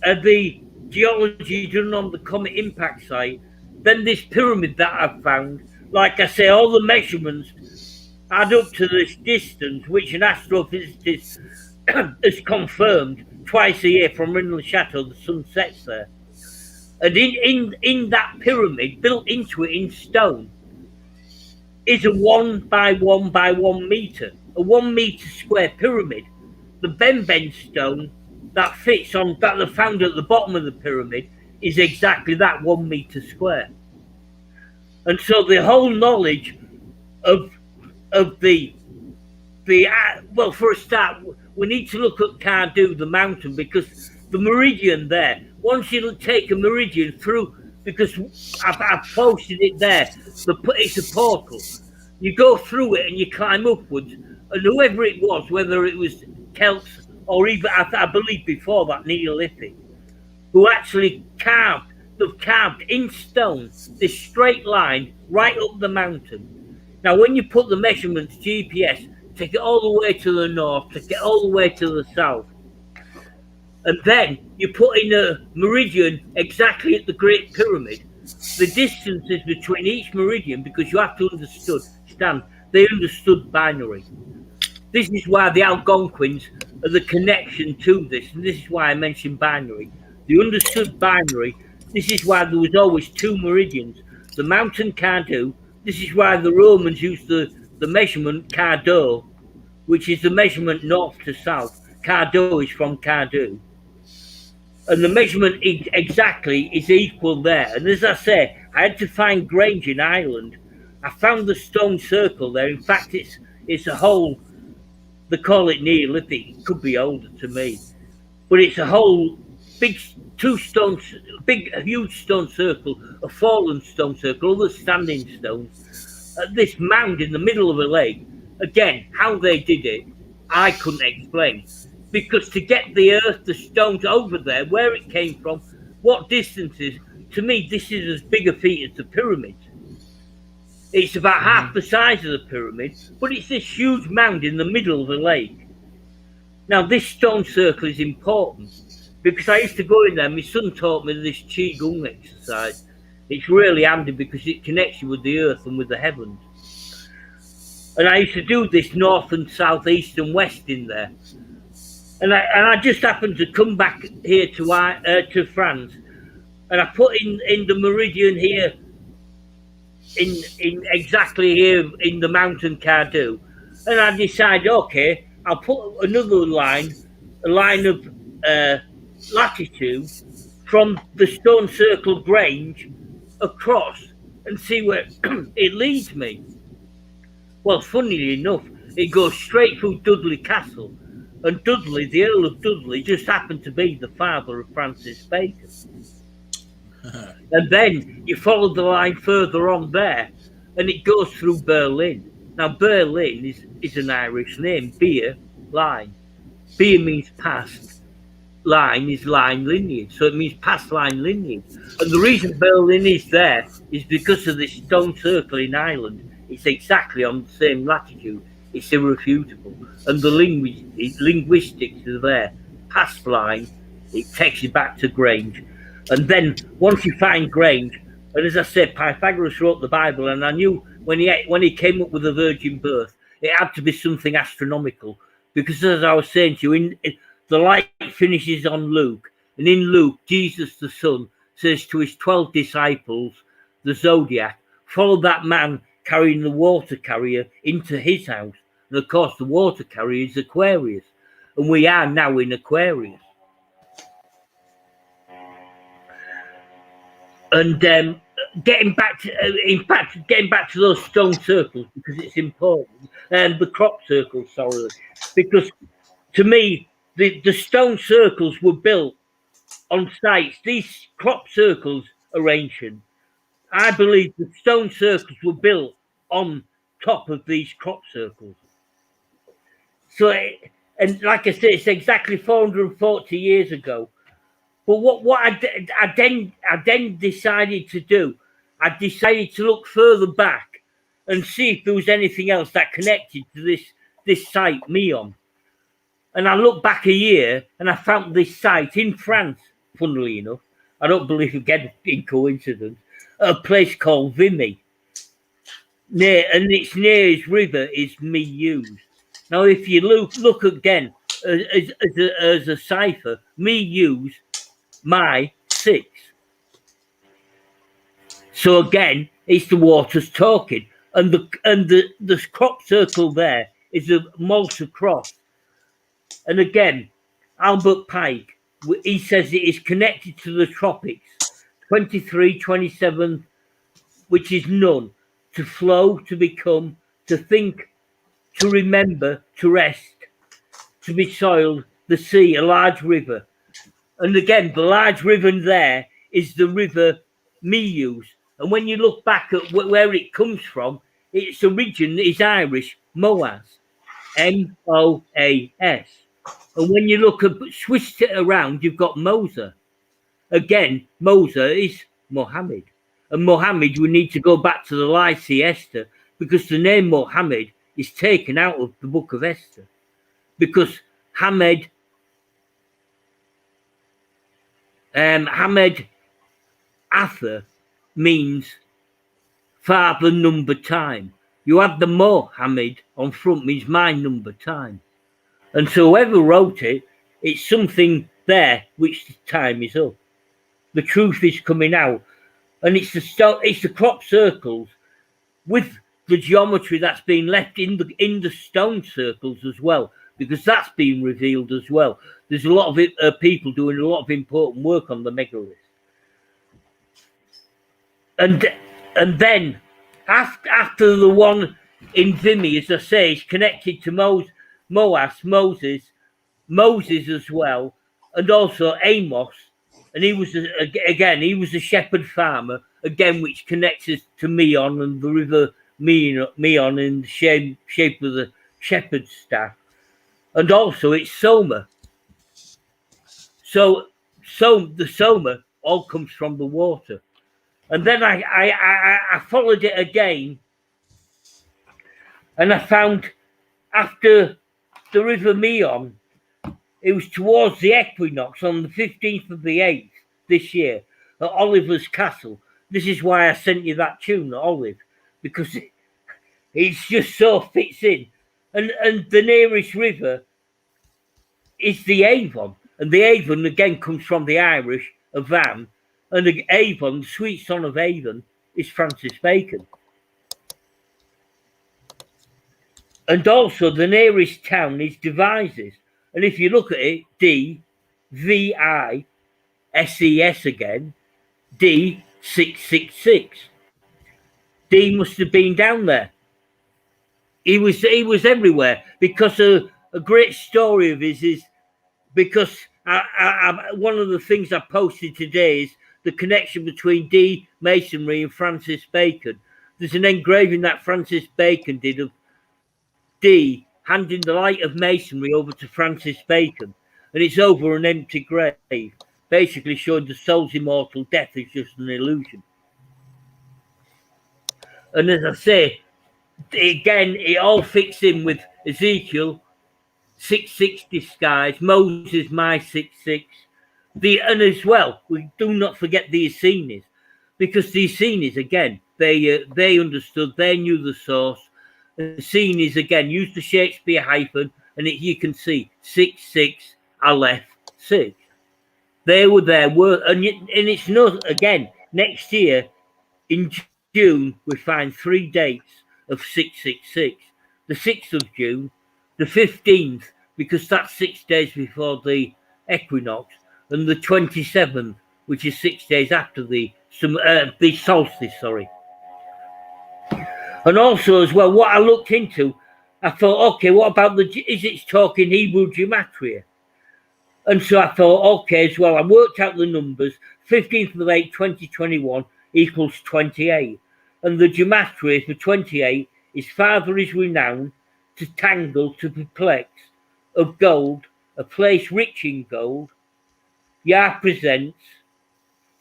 the geology done on the comet impact site, then this pyramid that I've found, like I say, all the measurements add up to this distance, which an astrophysicist has confirmed twice a year from Rennes-le-Château. The sun sets there. And in that pyramid, built into it in stone, is a 1 by 1 by 1 meter, a 1 meter square pyramid. The Benben stone that fits on that they found at the bottom of the pyramid is exactly that 1 meter square. And so the whole knowledge of the well, for a start, we need to look at Cardoux, the mountain, because the meridian there, once you take a meridian through, because I've posted it there, it's a portal. You go through it and you climb upwards, and whoever it was, whether it was Celts or even, I believe before that, Neolithic, who actually they've carved in stone this straight line right up the mountain. Now, when you put the measurements, GPS, take it all the way to the north, take it all the way to the south, and then you put in a meridian exactly at the Great Pyramid. The distances between each meridian, because you have to understand, they understood binary. This is why the Algonquins are the connection to this, and this is why I mentioned binary. They understood binary. This is why there was always two meridians. The mountain Cardoux. This is why the Romans used the measurement Cardo, which is the measurement north to south. Cardo is from Cardoux. And the measurement exactly is equal there. And as I say, I had to find Grange in Ireland. I found the stone circle there. In fact, it's a hole They call it Neolithic. It could be older to me, but it's a whole big huge stone circle, a fallen stone circle, other standing stones. This mound in the middle of a lake. Again, how they did it, I couldn't explain. Because to get the earth, the stones over there, where it came from, what distances, to me, this is as big a feat as the pyramid. It's about half the size of the pyramid, but it's this huge mound in the middle of the lake. Now, this stone circle is important because I used to go in there. My son taught me this Qigong exercise. It's really handy because it connects you with the earth and with the heavens. And I used to do this north and south, east and west in there. And I just happened to come back here to France, and I put in the meridian here, in exactly here in the mountain Cardew, and I decided, okay, I'll put another line, a line of latitude from the Stone Circle Grange across and see where it leads me. Well, funnily enough, it goes straight through Dudley Castle. And Dudley, the Earl of Dudley, just happened to be the father of Francis Bacon. And then you follow the line further on there, and it goes through Berlin. Now, Berlin is an Irish name, beer, line. Beer means past, line is line lineage, so it means past line lineage. And the reason Berlin is there is because of this stone circle in Ireland. It's exactly on the same latitude. It's irrefutable. And the linguistics are there. Past line, it takes you back to Grange. And then once you find Grange, and as I said, Pythagoras wrote the Bible, and I knew when he came up with the virgin birth, it had to be something astronomical. Because as I was saying to you, the light finishes on Luke. And in Luke, Jesus the Son says to his 12 disciples, the Zodiac, follow that man carrying the water carrier into his house. And of course, the water carrier is Aquarius. And we are now in Aquarius. And getting back to those stone circles, because it's important, and the crop circles, sorry, because to me, the stone circles were built on sites. These crop circles are ancient. I believe the stone circles were built on top of these crop circles. So, and like I said, it's exactly 440 years ago. But what I then decided to do, I decided to look further back and see if there was anything else that connected to this site, Meon. And I looked back a year and I found this site in France, funnily enough. I don't believe again in coincidence, a place called Vimy. And its nearest river is Meuse. Now, if you look again as a cipher, Meuse, my 6. So again, it's the waters talking, and the crop circle there is a Malta cross. And again, Albert Pike, he says it is connected to the tropics, 23, 27, which is none, to flow, to become, to think, to remember, to rest, to be soiled, the sea, a large river. And again, the large river there is the river Meuse. And when you look back at where it comes from, its origin is Irish, Moas, M-O-A-S. And when you look at, switch it around, you've got Mosa. Again, Mosa is Mohammed. And Mohammed, we need to go back to the Lycée Esther, because the name Mohammed is taken out of the book of Esther. Because Hamed Ather means father number time. You have the Mohammed on front, means my number time. And so whoever wrote it, it's something there which the time is up. The truth is coming out. And it's the crop circles with the geometry that's been left in the stone circles as well, because that's been revealed as well. There's a lot of people doing a lot of important work on the megalith. And then after the one in Vimy, as I say, is connected to Moses as well, and also Amos. And he was he was a shepherd farmer again, which connects us to Meon and the river Meon in the shape of the shepherd's staff. And also it's Soma. So the Soma all comes from the water. And then I followed it again, and I found after the river Meon, it was towards the equinox on the 15th of the 8th this year at Oliver's Castle. This is why I sent you that tune, Olive, because it's just so fits in. And the nearest river is the Avon. And the Avon again comes from the Irish, Avan. And the Avon, the sweet son of Avon, is Francis Bacon. And also the nearest town is Devizes. And if you look at it, D-V-I-S-E-S again, D666. D must have been down there. He was everywhere, because a great story of his is because one of the things I posted today is the connection between D Masonry and Francis Bacon. There's an engraving that Francis Bacon did of D handing the light of Masonry over to Francis Bacon, and it's over an empty grave, basically showing the soul's immortal death is just an illusion. And as I say, again, it all fits in with Ezekiel 660 skies, Moses my 66, and as well, we do not forget the Essenes, because the Essenes again, they understood, they knew the source. The Essenes again used the Shakespeare hyphen, and you can see 66 Aleph 6. They were there, and it's not again next year in June we find 3 dates of 666. The 6th of June, the 15th, because that's 6 days before the equinox, and the 27th, which is 6 days after the solstice, sorry. And also as well, what I looked into, I thought, okay, what about is it talking Hebrew gematria? And so I thought, okay, as well, I worked out the numbers, 15th of 8, 2021 equals 28. And the gematria for 28 is Father is renowned, to tangle, to perplex, of gold, a place rich in gold. Yah presents,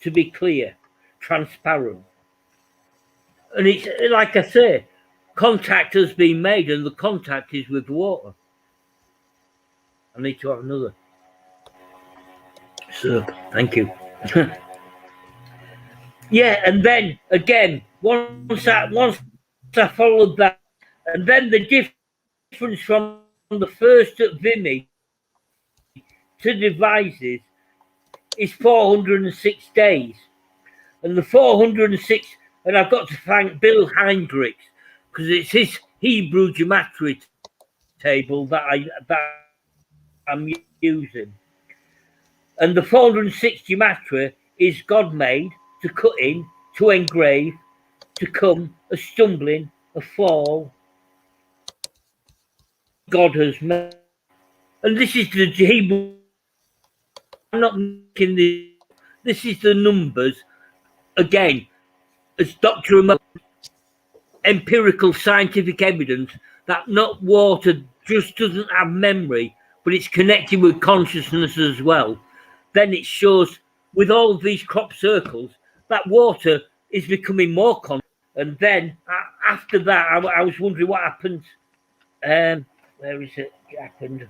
to be clear, transparent. And it's like I say, contact has been made, and the contact is with water. I need to have another. So, thank you. Yeah, and then again, once I followed that, and then the difference from the first at Vimy to Devizes is 406 days. And the 406, and I've got to thank Bill Hendricks, because it's his Hebrew gematria table that I'm using. And the 406 gematria is God made, to cut in, to engrave, to come, a stumbling, a fall. God has made. And this is the Hebrew. I'm not making this. This is the numbers. Again, as Dr. Empirical scientific evidence that not water just doesn't have memory, but it's connected with consciousness as well. Then it shows with all of these crop circles that water is becoming more conscious. And then after that, I was wondering what happened. Where is it happened?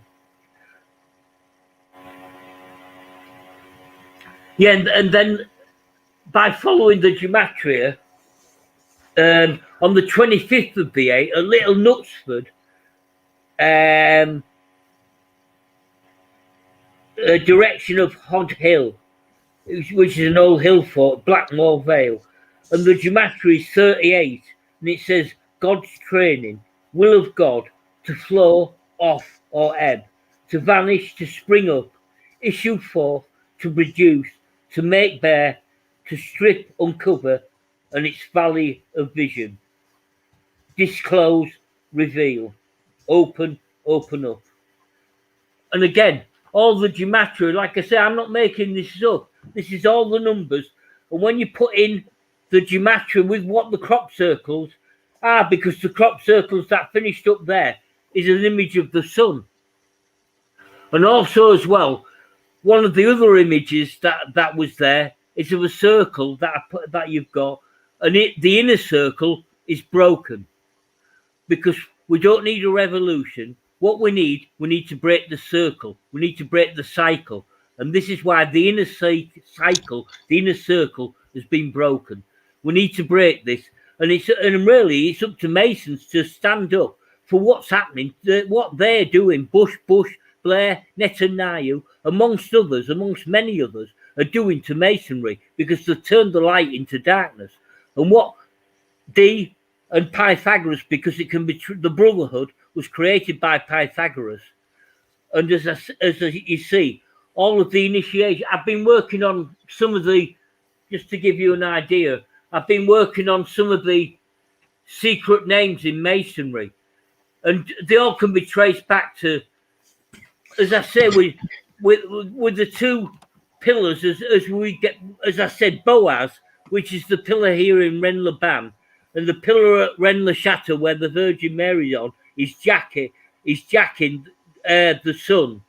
Yeah, and then by following the gematria, on the 25th of the 8th, at Little Knutsford, a direction of Hod Hill, which is an old hill fort, Blackmore Vale, and the gematria is 38, and it says God's training, will of God, to flow, off, or ebb, to vanish, to spring up, issue forth, to produce, to make bare, to strip, uncover, and its valley of vision. Disclose, reveal, open, open up. And again, all the gematria, like I say, I'm not making this up. This is all the numbers. And when you put in the gematria with what the crop circles are, because the crop circles that finished up there is an image of the sun. And also as well, one of the other images that was there is of a circle that you've got, and the inner circle is broken, because we don't need a revolution. What we need to break the circle. We need to break the cycle. And this is why the inner cycle, the inner circle has been broken. We need to break this. And really it's up to Masons to stand up for what's happening, what they're doing. Bush, Blair, Netanyahu, amongst others, amongst many others, are doing to Masonry, because they've turned the light into darkness. And what Dee and Pythagoras, because it can be the Brotherhood was created by Pythagoras. And as you see, all of the initiation, I've been working on some of the, just to give you an idea, I've been working on some of the secret names in Masonry, and they all can be traced back to, as I say, with the two pillars, as we get, as I said, Boaz, which is the pillar here in Rennes-les-Bains, and the pillar at Rennes-le-Château where the Virgin Mary's on is jacking the sun.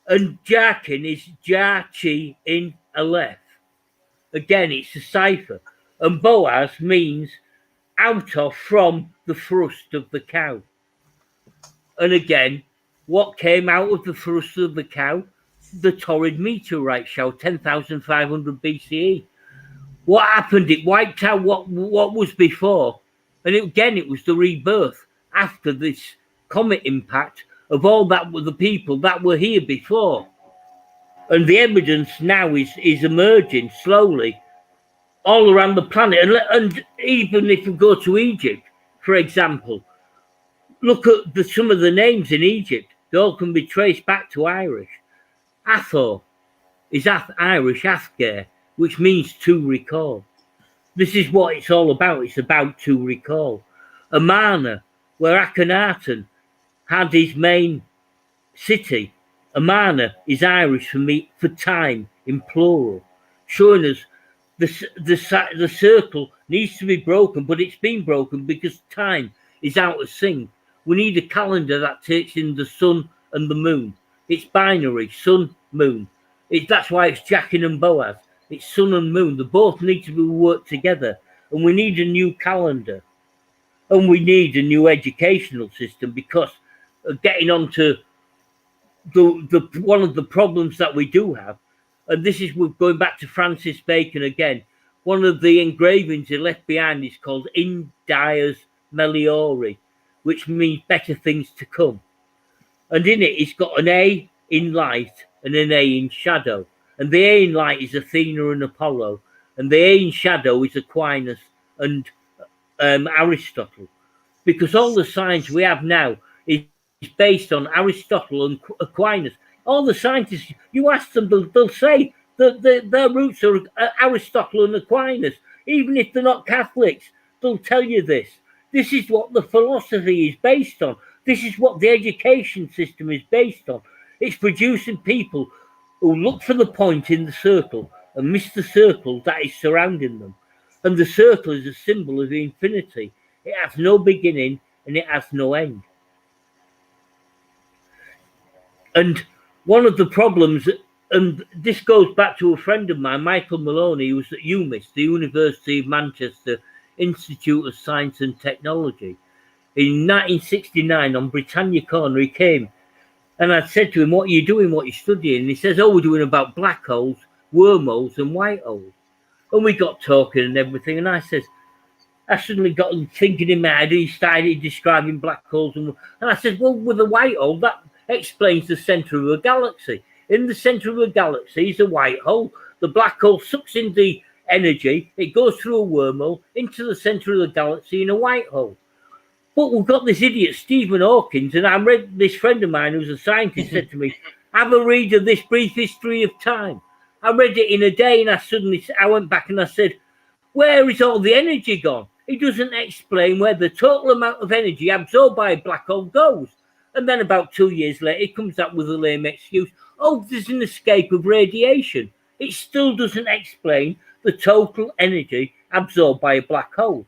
And jacking is Jachi in Aleph. Again, it's a cipher. And Boaz means out of, from the thrust of the cow. And again, what came out of the thrust of the cow? The torrid meteorite shower, 10,500 BCE. What happened? It wiped out what was before. And it was the rebirth after this comet impact of all that were the people that were here before. And the evidence now is emerging slowly all around the planet. And even if you go to Egypt, for example, look at some of the names in Egypt. They all can be traced back to Irish. Hathor is Irish Athger, which means to recall. This is what it's all about. It's about to recall. Amana, where Akhenaten had his main city. Amana is Irish for time in plural, showing us the circle needs to be broken, but it's been broken because time is out of sync. We need a calendar that takes in the sun and the moon. It's binary, sun, moon. That's why it's Jachin and Boaz. It's sun and moon. They both need to be worked together. And we need a new calendar. And we need a new educational system, because getting on to one of the problems that we do have, and this is going back to Francis Bacon again, one of the engravings he left behind is called In Dies Meliori, which means better things to come. And in it, it's got an A in light and an A in shadow. And the A in light is Athena and Apollo. And the A in shadow is Aquinas and Aristotle. Because all the science we have now is based on Aristotle and Aquinas. All the scientists, you ask them, they'll say that their roots are Aristotle and Aquinas. Even if they're not Catholics, they'll tell you this. This is what the philosophy is based on. This is what the education system is based on. It's producing people who look for the point in the circle and miss the circle that is surrounding them. And the circle is a symbol of infinity. It has no beginning and it has no end. And one of the problems, and this goes back to a friend of mine, Michael Maloney, who was at UMIS, the University of Manchester Institute of Science and Technology. In 1969, on Britannia Corner, he came, and I said to him, "What are you doing? What are you studying?" And he says, "Oh, we're doing about black holes, wormholes, and white holes." And we got talking and everything, and I suddenly got thinking in my head, he started describing black holes, and I said, "Well, with a white hole, that explains the center of a galaxy. In the center of a galaxy is a white hole. The black hole sucks in the energy, it goes through a wormhole into the center of the galaxy in a white hole." But we've got this idiot Stephen Hawking, and I read, this friend of mine who's a scientist said to me, "Have a read of this Brief History of Time." I read it in a day, and I went back and I said, "Where is all the energy gone?" He doesn't explain where the total amount of energy absorbed by a black hole goes. And then about 2 years later, he comes up with a lame excuse. Oh, there's an escape of radiation. It still doesn't explain the total energy absorbed by a black hole.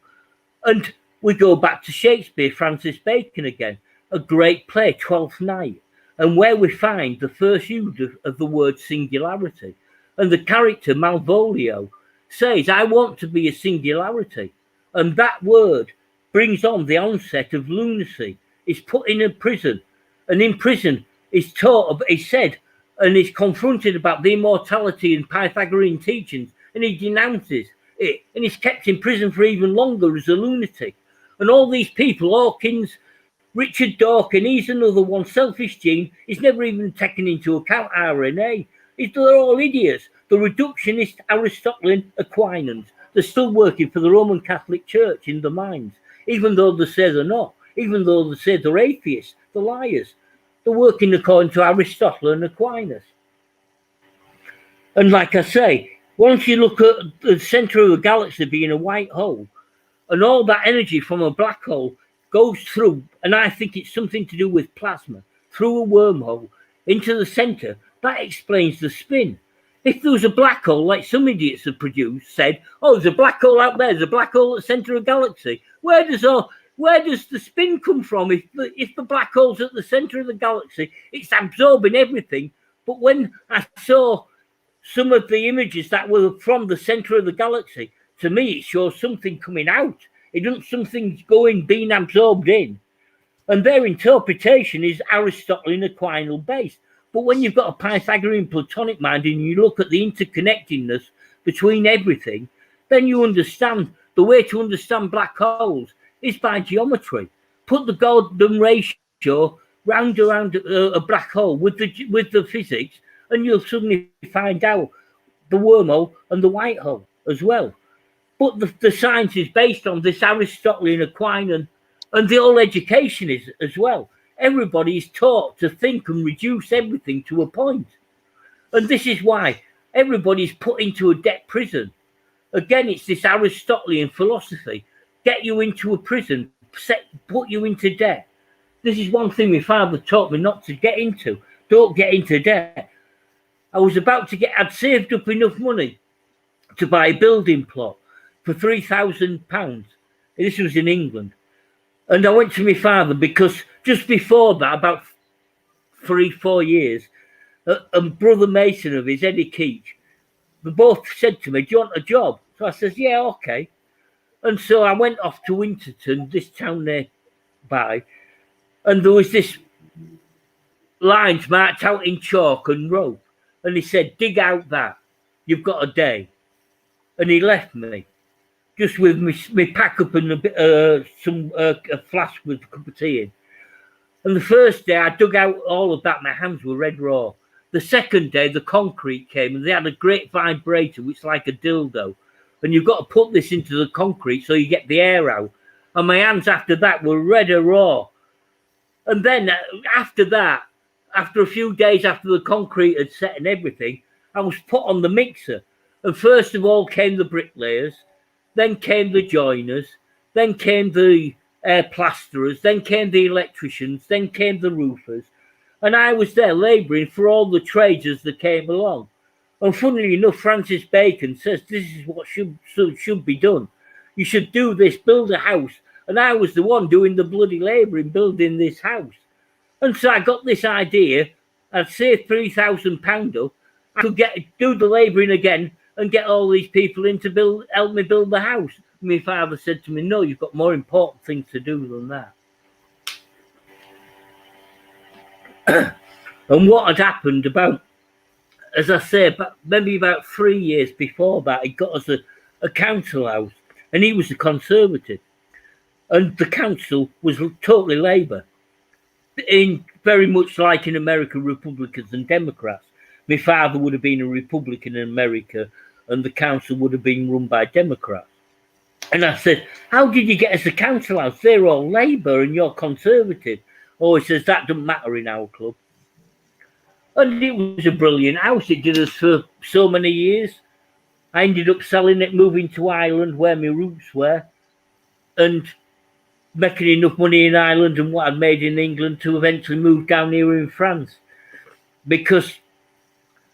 And we go back to Shakespeare, Francis Bacon again, a great play, Twelfth Night, and where we find the first use of the word singularity. And the character Malvolio says, I want to be a singularity. And that word brings on the onset of lunacy. He's put in a prison, and in prison is taught, is said, and is confronted about the immortality and Pythagorean teachings, and he denounces it, and he's kept in prison for even longer as a lunatic. And all these people, Hawkins, Richard Dawkins, he's another one, Selfish Gene, he's never even taken into account RNA. They're all idiots. The reductionist Aristotelian Aquinans, they're still working for the Roman Catholic Church in their minds, even though they say they're not, even though they say they're atheists, they're liars. They're working according to Aristotle and Aquinas. And like I say, once you look at the center of the galaxy being a white hole, and all that energy from a black hole goes through, and I think it's something to do with plasma, through a wormhole into the center, that explains the spin. If there was a black hole, like some idiots have said, oh, there's a black hole out there, there's a black hole at the center of the galaxy, where does the spin come from? If the black hole's at the center of the galaxy, it's absorbing everything. But when I saw some of the images that were from the center of the galaxy, to me, it shows something coming out. It doesn't something being absorbed in. And their interpretation is Aristotelian Aquinal based. But when you've got a Pythagorean Platonic mind and you look at the interconnectedness between everything, then you understand the way to understand black holes is by geometry. Put the golden ratio round around a black hole with the physics, and you'll suddenly find out the wormhole and the white hole as well. But the science is based on this Aristotelian Aquinan, and the whole education is as well. Everybody is taught to think and reduce everything to a point. And this is why everybody's put into a debt prison. Again, it's this Aristotelian philosophy. Get you into a prison, put you into debt. This is one thing my father taught me not to get into. Don't get into debt. I was about to I'd saved up enough money to buy a building plot for £3,000. This was in England. And I went to my father because just before that, about 3-4 years, a brother Mason of his, Eddie Keach, they both said to me, do you want a job? So I said, yeah, okay. And so I went off to Winterton, this town nearby, and there was this lines marked out in chalk and rope. And he said, dig out that. You've got a day. And he left me, just with me pack up and a flask with a cup of tea in. And the first day I dug out all of that, my hands were red raw. The second day the concrete came and they had a great vibrator, which is like a dildo. And you've got to put this into the concrete so you get the air out. And my hands after that were red and raw. And then after that, after a few days after the concrete had set and everything, I was put on the mixer. And first of all came the bricklayers, then came the joiners, then came the plasterers, then came the electricians, then came the roofers. And I was there labouring for all the trades as they came along. And funnily enough, Francis Bacon says this is what should be done. You should do this, build a house. And I was the one doing the bloody labouring, building this house. And so I got this idea. I'd save £3,000 up. I could do the labouring again and get all these people in to help me build the house. My father said to me, no, you've got more important things to do than that. And what had happened about, as I say, maybe about 3 years before that, he got us a council house, and he was a Conservative. And the council was totally Labour, very much like in America, Republicans and Democrats. My father would have been a Republican in America, and the council would have been run by Democrats. And I said, how did you get us a council house? They're all Labour and you're Conservative. Oh, he says, that doesn't matter in our club. And it was a brilliant house. It did us for so many years. I ended up selling it, moving to Ireland where my roots were. And making enough money in Ireland and what I'd made in England to eventually move down here in France, because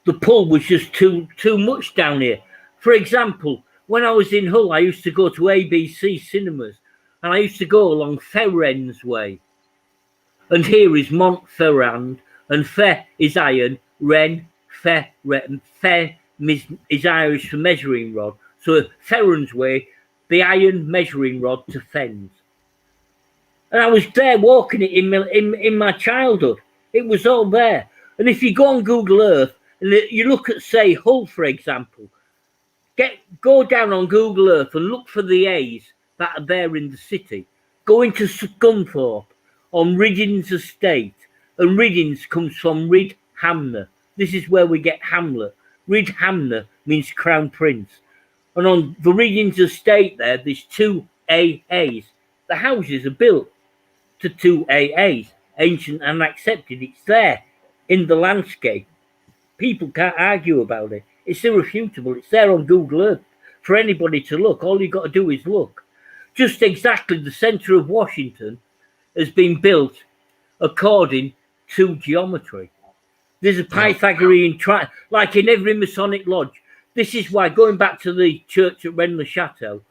the pull was just too much down here. For example, when I was in Hull, I used to go to ABC cinemas, and I used to go along Ferrens Way. And here is Montferrand, and Fer is iron, Ren, Fer is Irish for measuring rod. So Ferrens Way, the iron measuring rod to Fens. And I was there walking it in my childhood. It was all there. And if you go on Google Earth and you look at, say, Hull, for example, go down on Google Earth and look for the A's that are there in the city. Go into Scunthorpe on Riddings Estate. And Riddings comes from Rid Hamner. This is where we get Hamlet. Rid Hamner means Crown Prince. And on the Riddings Estate there's 2 AAs. The houses are built to 2 AAs, ancient and accepted. It's there in the landscape. People can't argue about it. It's irrefutable. It's there on Google Earth for anybody to look. All you've got to do is look. Just exactly the centre of Washington has been built according to geometry. There's a Pythagorean triangle, like in every Masonic lodge. This is why, going back to the church at Rennes-le-Château,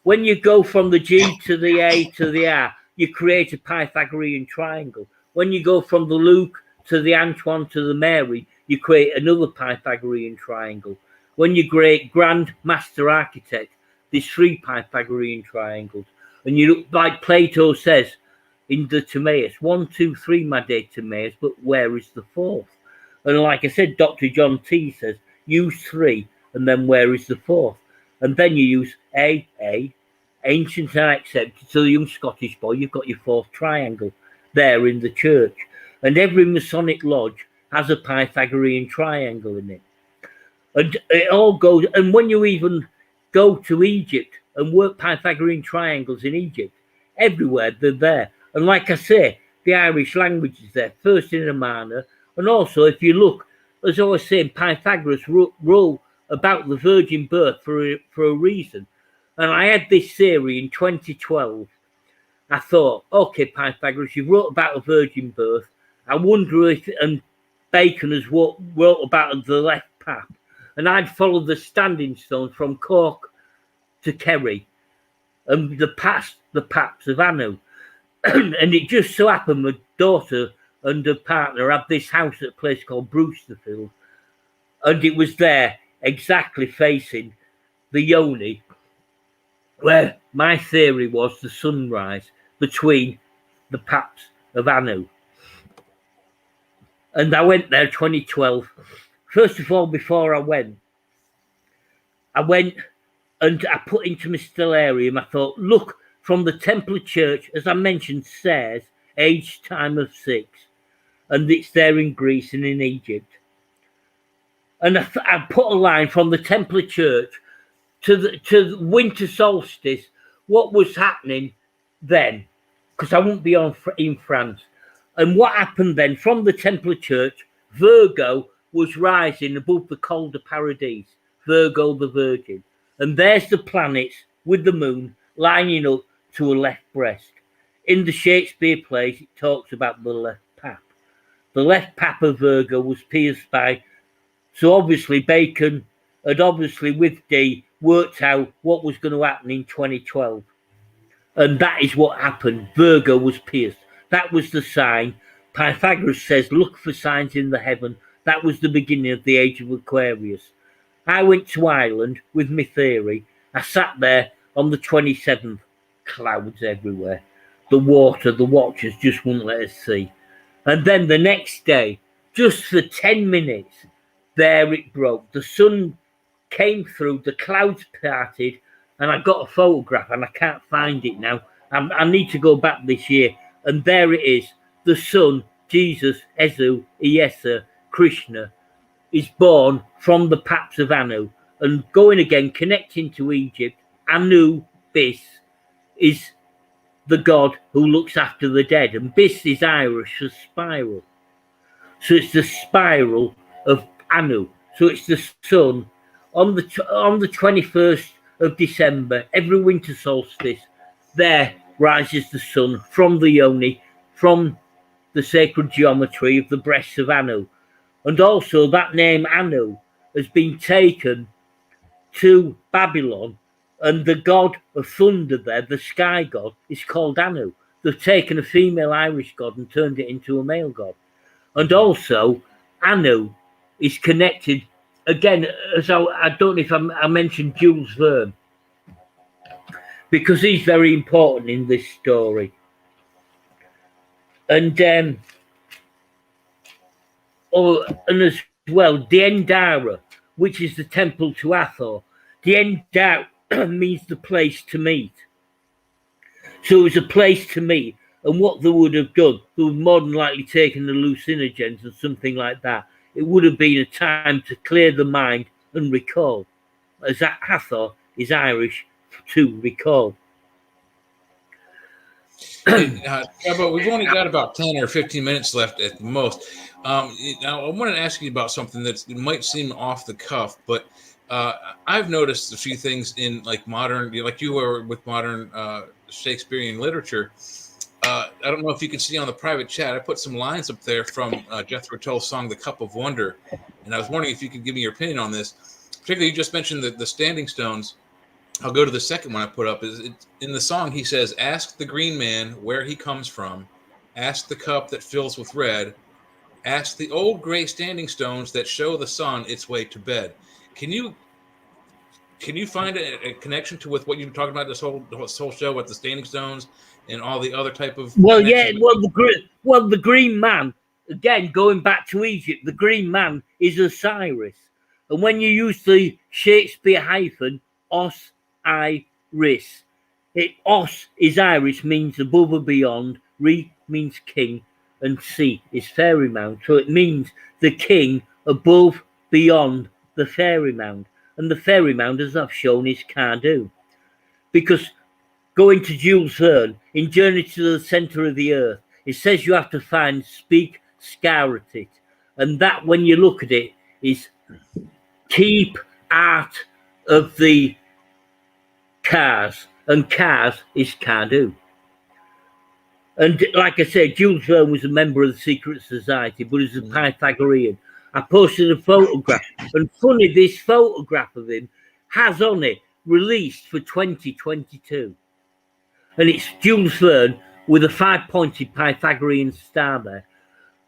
when you go from the G to the A to the R, you create a Pythagorean triangle. When you go from the Luke to the Antoine to the Mary, you create another Pythagorean triangle. When you create Grand Master Architect, there's 3 Pythagorean triangles. And you look, like Plato says in the Timaeus, 1, 2, 3, my dear Timaeus, but where is the 4th? And like I said, Dr. John T says, use 3, and then where is the 4th? And then you use A, ancient and accepted. To the young Scottish boy, you've got your 4th triangle there in the church. And every Masonic lodge has a Pythagorean triangle in it. And it all goes, and when you even go to Egypt and work Pythagorean triangles in Egypt, everywhere they're there. And like I say, the Irish language is there, first in a manner. And also, if you look, as I was saying, Pythagoras wrote about the virgin birth for a reason. And I had this theory in 2012. I thought, okay, Pythagoras, you wrote about a virgin birth. I wonder if, and Bacon has wrote about the left pap. And I'd followed the standing stone from Cork to Kerry and the paps of Anu. And it just so happened my daughter and her partner had this house at a place called Brewsterfield. And it was there, exactly facing the Yoni, where my theory was the sunrise between the paps of Anu. And I went there 2012. First of all, before I went and I put into my stellarium. I thought, look, from the Templar Church, as I mentioned, says, age time of 6. And it's there in Greece and in Egypt. And I put a line from the Templar Church to the winter solstice, what was happening then, because I won't be in France. And what happened then, from the Templar Church, Virgo was rising above the col de Paradis, Virgo the Virgin. And there's the planets with the moon lining up to a left breast. In the Shakespeare plays, it talks about the left pap. The left pap of Virgo was pierced by, so obviously Bacon had obviously with D worked out what was going to happen in 2012. And that is what happened. Virgo was pierced. That was the sign. Pythagoras says, look for signs in the heaven. That was the beginning of the age of Aquarius. I went to Ireland with my theory. I sat there on the 27th, clouds everywhere. The water, the watchers just wouldn't let us see. And then the next day, just for 10 minutes, there it broke. The sun came through, the clouds parted, and I got a photograph, and I can't find it now. I need to go back this year. And there it is. The sun, Jesus, Ezu, Iesa, Krishna, is born from the paps of Anu. And going again, connecting to Egypt, Anubis is the god who looks after the dead. And Bis is Irish for spiral. So it's the spiral of Anu. So it's the sun. On the 21st of December, every winter solstice, there rises the sun from the yoni, from the sacred geometry of the breasts of Anu. And also that name Anu has been taken to Babylon, and the god of thunder there, the sky god, is called Anu. They've taken a female Irish god and turned it into a male god. And also, Anu is connected, again, as I don't know if I mentioned Jules Verne, because he's very important in this story. And and as well, Diendara, which is the temple to Hathor. Diendara means the place to meet. So it was a place to meet. And what they would have done, they would more than likely taken the hallucinogens and something like that. It would have been a time to clear the mind and recall, as that Hathor is Irish to recall. But we've only got about 10 or 15 minutes left at the most. Now, I wanted to ask you about something that might seem off the cuff, but I've noticed a few things in like modern, like you were with modern Shakespearean literature. I don't know if you can see on the private chat, I put some lines up there from Jethro Tull's song, The Cup of Wonder. And I was wondering if you could give me your opinion on this. Particularly, you just mentioned the Standing Stones. I'll go to the second one I put up. In the song, he says, ask the green man where he comes from. Ask the cup that fills with red. Ask the old gray standing stones that show the sun its way to bed. Can you find a connection to with what you've been talking about this whole show with the Standing Stones and all the other type of? Well, yeah. The green man, again, going back to Egypt, the green man is Osiris, and when you use the Shakespeare hyphen Os Iris, Os is Irish, means above or beyond. Re means king, and C is fairy mound. So it means the king above, beyond the fairy mound. And the fairy mound, as I've shown, is Cardu. Because going to Jules Verne, in Journey to the Centre of the Earth, it says you have to speak scar at it. And that, when you look at it, is keep out of the cars. And cars is Cardu. And like I said, Jules Verne was a member of the Secret Society, but he's a Pythagorean. I posted a photograph, and funny, this photograph of him has on it released for 2022, and it's Jules Verne with a 5-pointed Pythagorean star there.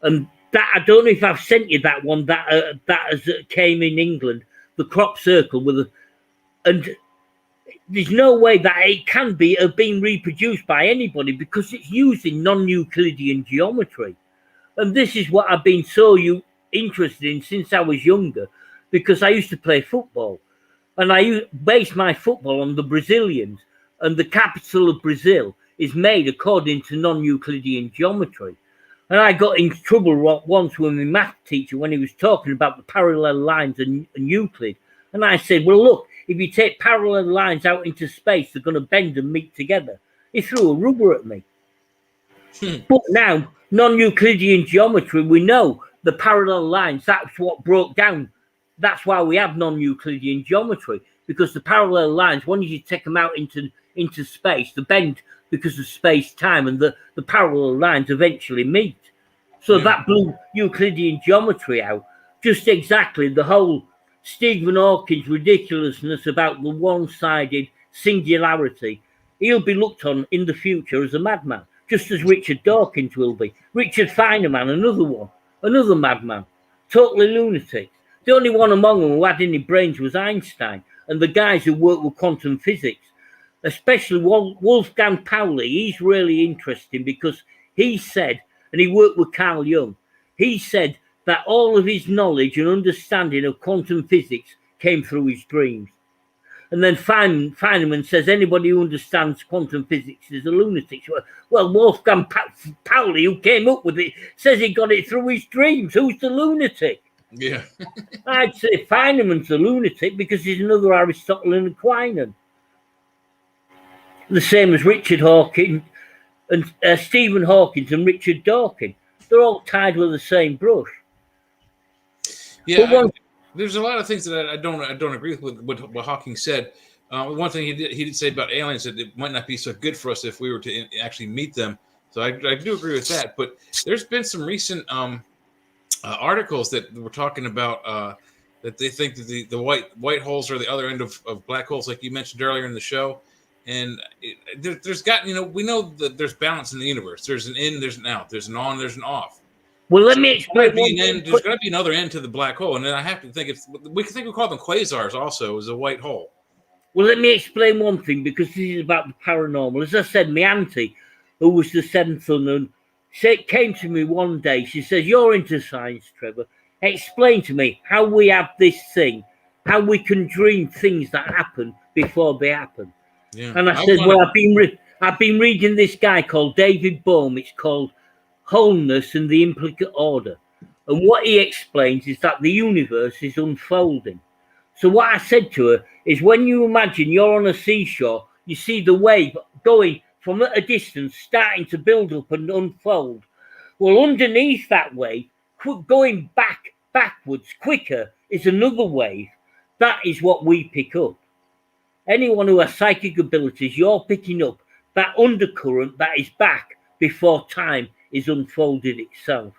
And that, I don't know if I've sent you that one that came in England, the crop circle with a, and there's no way that it can have been reproduced by anybody because it's using non-Euclidean geometry, and this is what I've been so interested in since I was younger, because I used to play football, and I based my football on the Brazilians, and the capital of Brazil is made according to non-Euclidean geometry. And I got in trouble once with my math teacher when he was talking about the parallel lines and Euclid, and I said, well, look, if you take parallel lines out into space, they're going to bend and meet together. He threw a rubber at me. But now, non-Euclidean geometry, we know the parallel lines, that's what broke down. That's why we have non-Euclidean geometry, because the parallel lines, once you take them out into space, they bend because of space-time, and the parallel lines eventually meet. So that blew Euclidean geometry out. Just exactly the whole Stephen Hawking's ridiculousness about the one-sided singularity. He'll be looked on in the future as a madman, just as Richard Dawkins will be. Richard Feynman, another madman, totally lunatic. The only one among them who had any brains was Einstein, and the guys who worked with quantum physics, especially Wolfgang Pauli. He's really interesting because he said, and he worked with Carl Jung, he said that all of his knowledge and understanding of quantum physics came through his dreams. And then Feynman says anybody who understands quantum physics is a lunatic. Well, Wolfgang Pauli, who came up with it, says he got it through his dreams. Who's the lunatic? Yeah. I'd say Feynman's a lunatic because he's another Aristotle and Aquinas. The same as Richard Hawking and Stephen Hawking and Richard Dawkins. They're all tied with the same brush. Yeah, there's a lot of things that I don't agree with what Hawking said. One thing he did say about aliens that it might not be so good for us if we were to actually meet them. So I do agree with that. But there's been some recent articles that were talking about that they think that the white holes are the other end of black holes, like you mentioned earlier in the show. And there's we know that there's balance in the universe. There's an in, there's an out, there's an on, there's an off. Well, let me explain. There's going to be another end to the black hole, and then I have to think we call them quasars also as a white hole. Well, let me explain one thing, because this is about the paranormal. As I said, my auntie, who was the seventh son, came to me one day. She says, "You're into science, Trevor. Explain to me how we have this thing, how we can dream things that happen before they happen." Yeah. And I said, "Well, I've been reading this guy called David Bohm. It's called Wholeness and the Implicate Order. And what he explains is that the universe is unfolding." So what I said to her is, when you imagine you're on a seashore, you see the wave going from at a distance, starting to build up and unfold. Well, underneath that wave, going backwards quicker, is another wave. That is what we pick up. Anyone who has psychic abilities, you're picking up that undercurrent that is back before time is unfolded itself.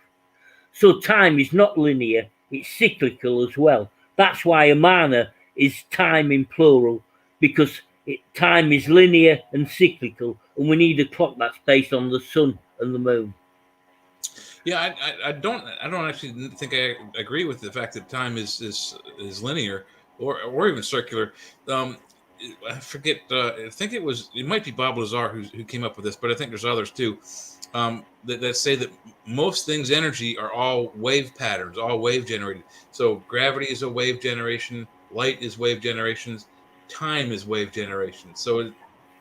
So time is not linear, it's cyclical as well. That's why Amana is time in plural, because time is linear and cyclical, and we need a clock that's based on the sun and the moon. Yeah, I don't actually think I agree with the fact that time is linear or even circular. I forget. I think it might be Bob Lazar who came up with this, but I think there's others too that say that most things' energy are all wave patterns, all wave generated. So gravity is a wave generation, light is wave generations, time is wave generation. So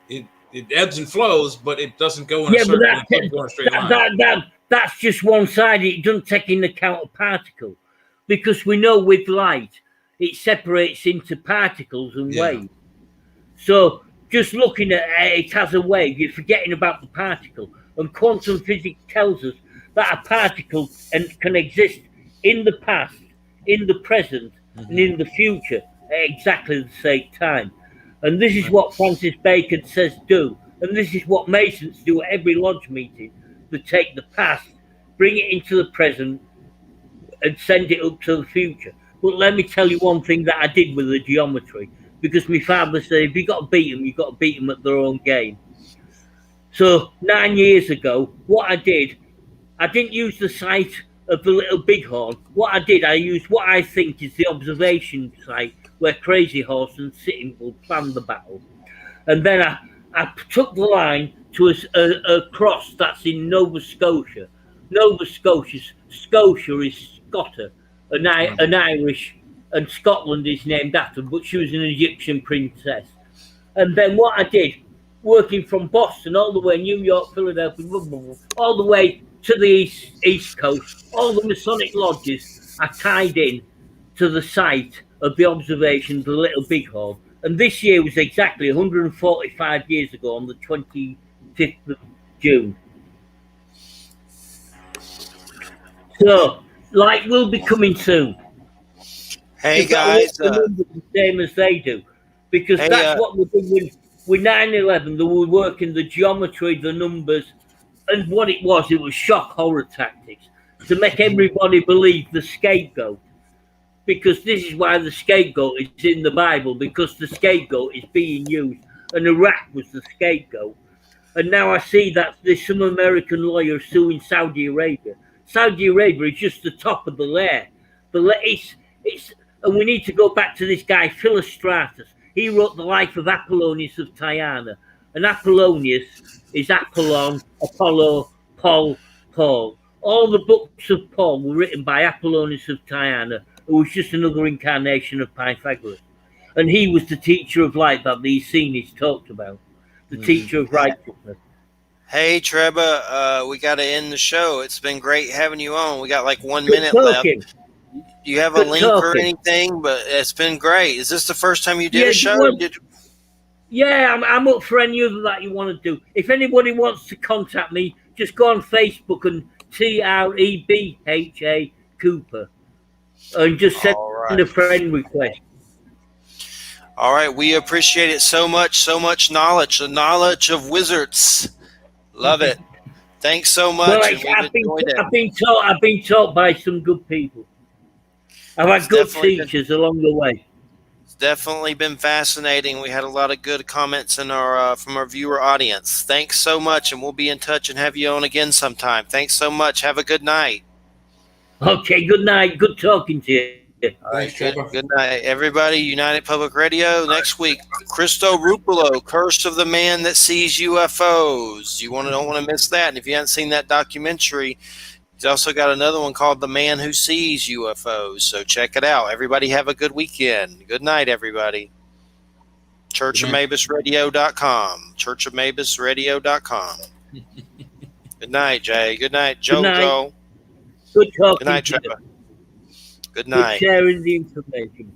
it ebbs and flows, but it doesn't go in a circle. It doesn't go in a straight line. That's just one side. It doesn't take into account a particle, because we know with light it separates into particles and waves. So just looking at it as a wave, you're forgetting about the particle. And quantum physics tells us that a particle can exist in the past, in the present, and in the future at exactly the same time. And this is what Francis Bacon says do. And this is what Masons do at every lodge meeting. They take the past, bring it into the present, and send it up to the future. But let me tell you one thing that I did with the geometry. Because my father said, if you've got to beat them, you've got to beat them at their own game. So 9 years ago, what I did, I didn't use the site of the Little Bighorn. What I did, I used what I think is the observation site where Crazy Horse and Sitting Bull planned the battle. And then I took the line to a cross that's in Nova Scotia. Nova Scotia is Scotta, an Irish, and Scotland is named after, but she was an Egyptian princess. And then what I did, working from Boston all the way, New York, Philadelphia, all the way to the East Coast, all the Masonic lodges, I tied in to the site of the observation of the Little Bighorn. And this year was exactly 145 years ago on the 25th of June. So, light will be coming soon. Hey guys, the same as they do, because that's what we're doing with 9/11. They were working the geometry, the numbers, and what it was shock horror tactics to make everybody believe the scapegoat. Because this is why the scapegoat is in the Bible, because the scapegoat is being used, and Iraq was the scapegoat. And now I see that there's some American lawyers suing Saudi Arabia. Saudi Arabia is just the top of the layer. And we need to go back to this guy, Philostratus. He wrote the life of Apollonius of Tyana. And Apollonius is Apollon, Apollo, Paul. All the books of Paul were written by Apollonius of Tyana, who was just another incarnation of Pythagoras. And he was the teacher of light that the Essenes talked about, the teacher of righteousness. Hey, Trebha, we got to end the show. It's been great having you on. We got like 1 minute left. Do you have a link or anything? But it's been great. Is this the first time you did a show? I'm up for any other that you want to do. If anybody wants to contact me, just go on Facebook and Trebha Cooper and just send a friend request. All right, we appreciate it so much knowledge, the knowledge of wizards. Love it. Thanks so much. Well, And I've been taught by some good people. I've had good teachers along the way. It's definitely been fascinating. We had a lot of good comments in our from our viewer audience. Thanks so much, and we'll be in touch and have you on again sometime. Thanks so much. Have a good night. Okay, good night. Good talking to you. All right, good night, everybody. United Public Radio. Next week, Cristo Rupolo, Curse of the Man That Sees UFOs. You don't want to miss that. And if you haven't seen that documentary, he's also got another one called The Man Who Sees UFOs. So check it out. Everybody have a good weekend. Good night, everybody. ChurchofMabusRadio.com. ChurchofMabusRadio.com. Good night, Jay. Good night, Joe. Good talking Good night, to you. Trebha. Good night. Good sharing the information.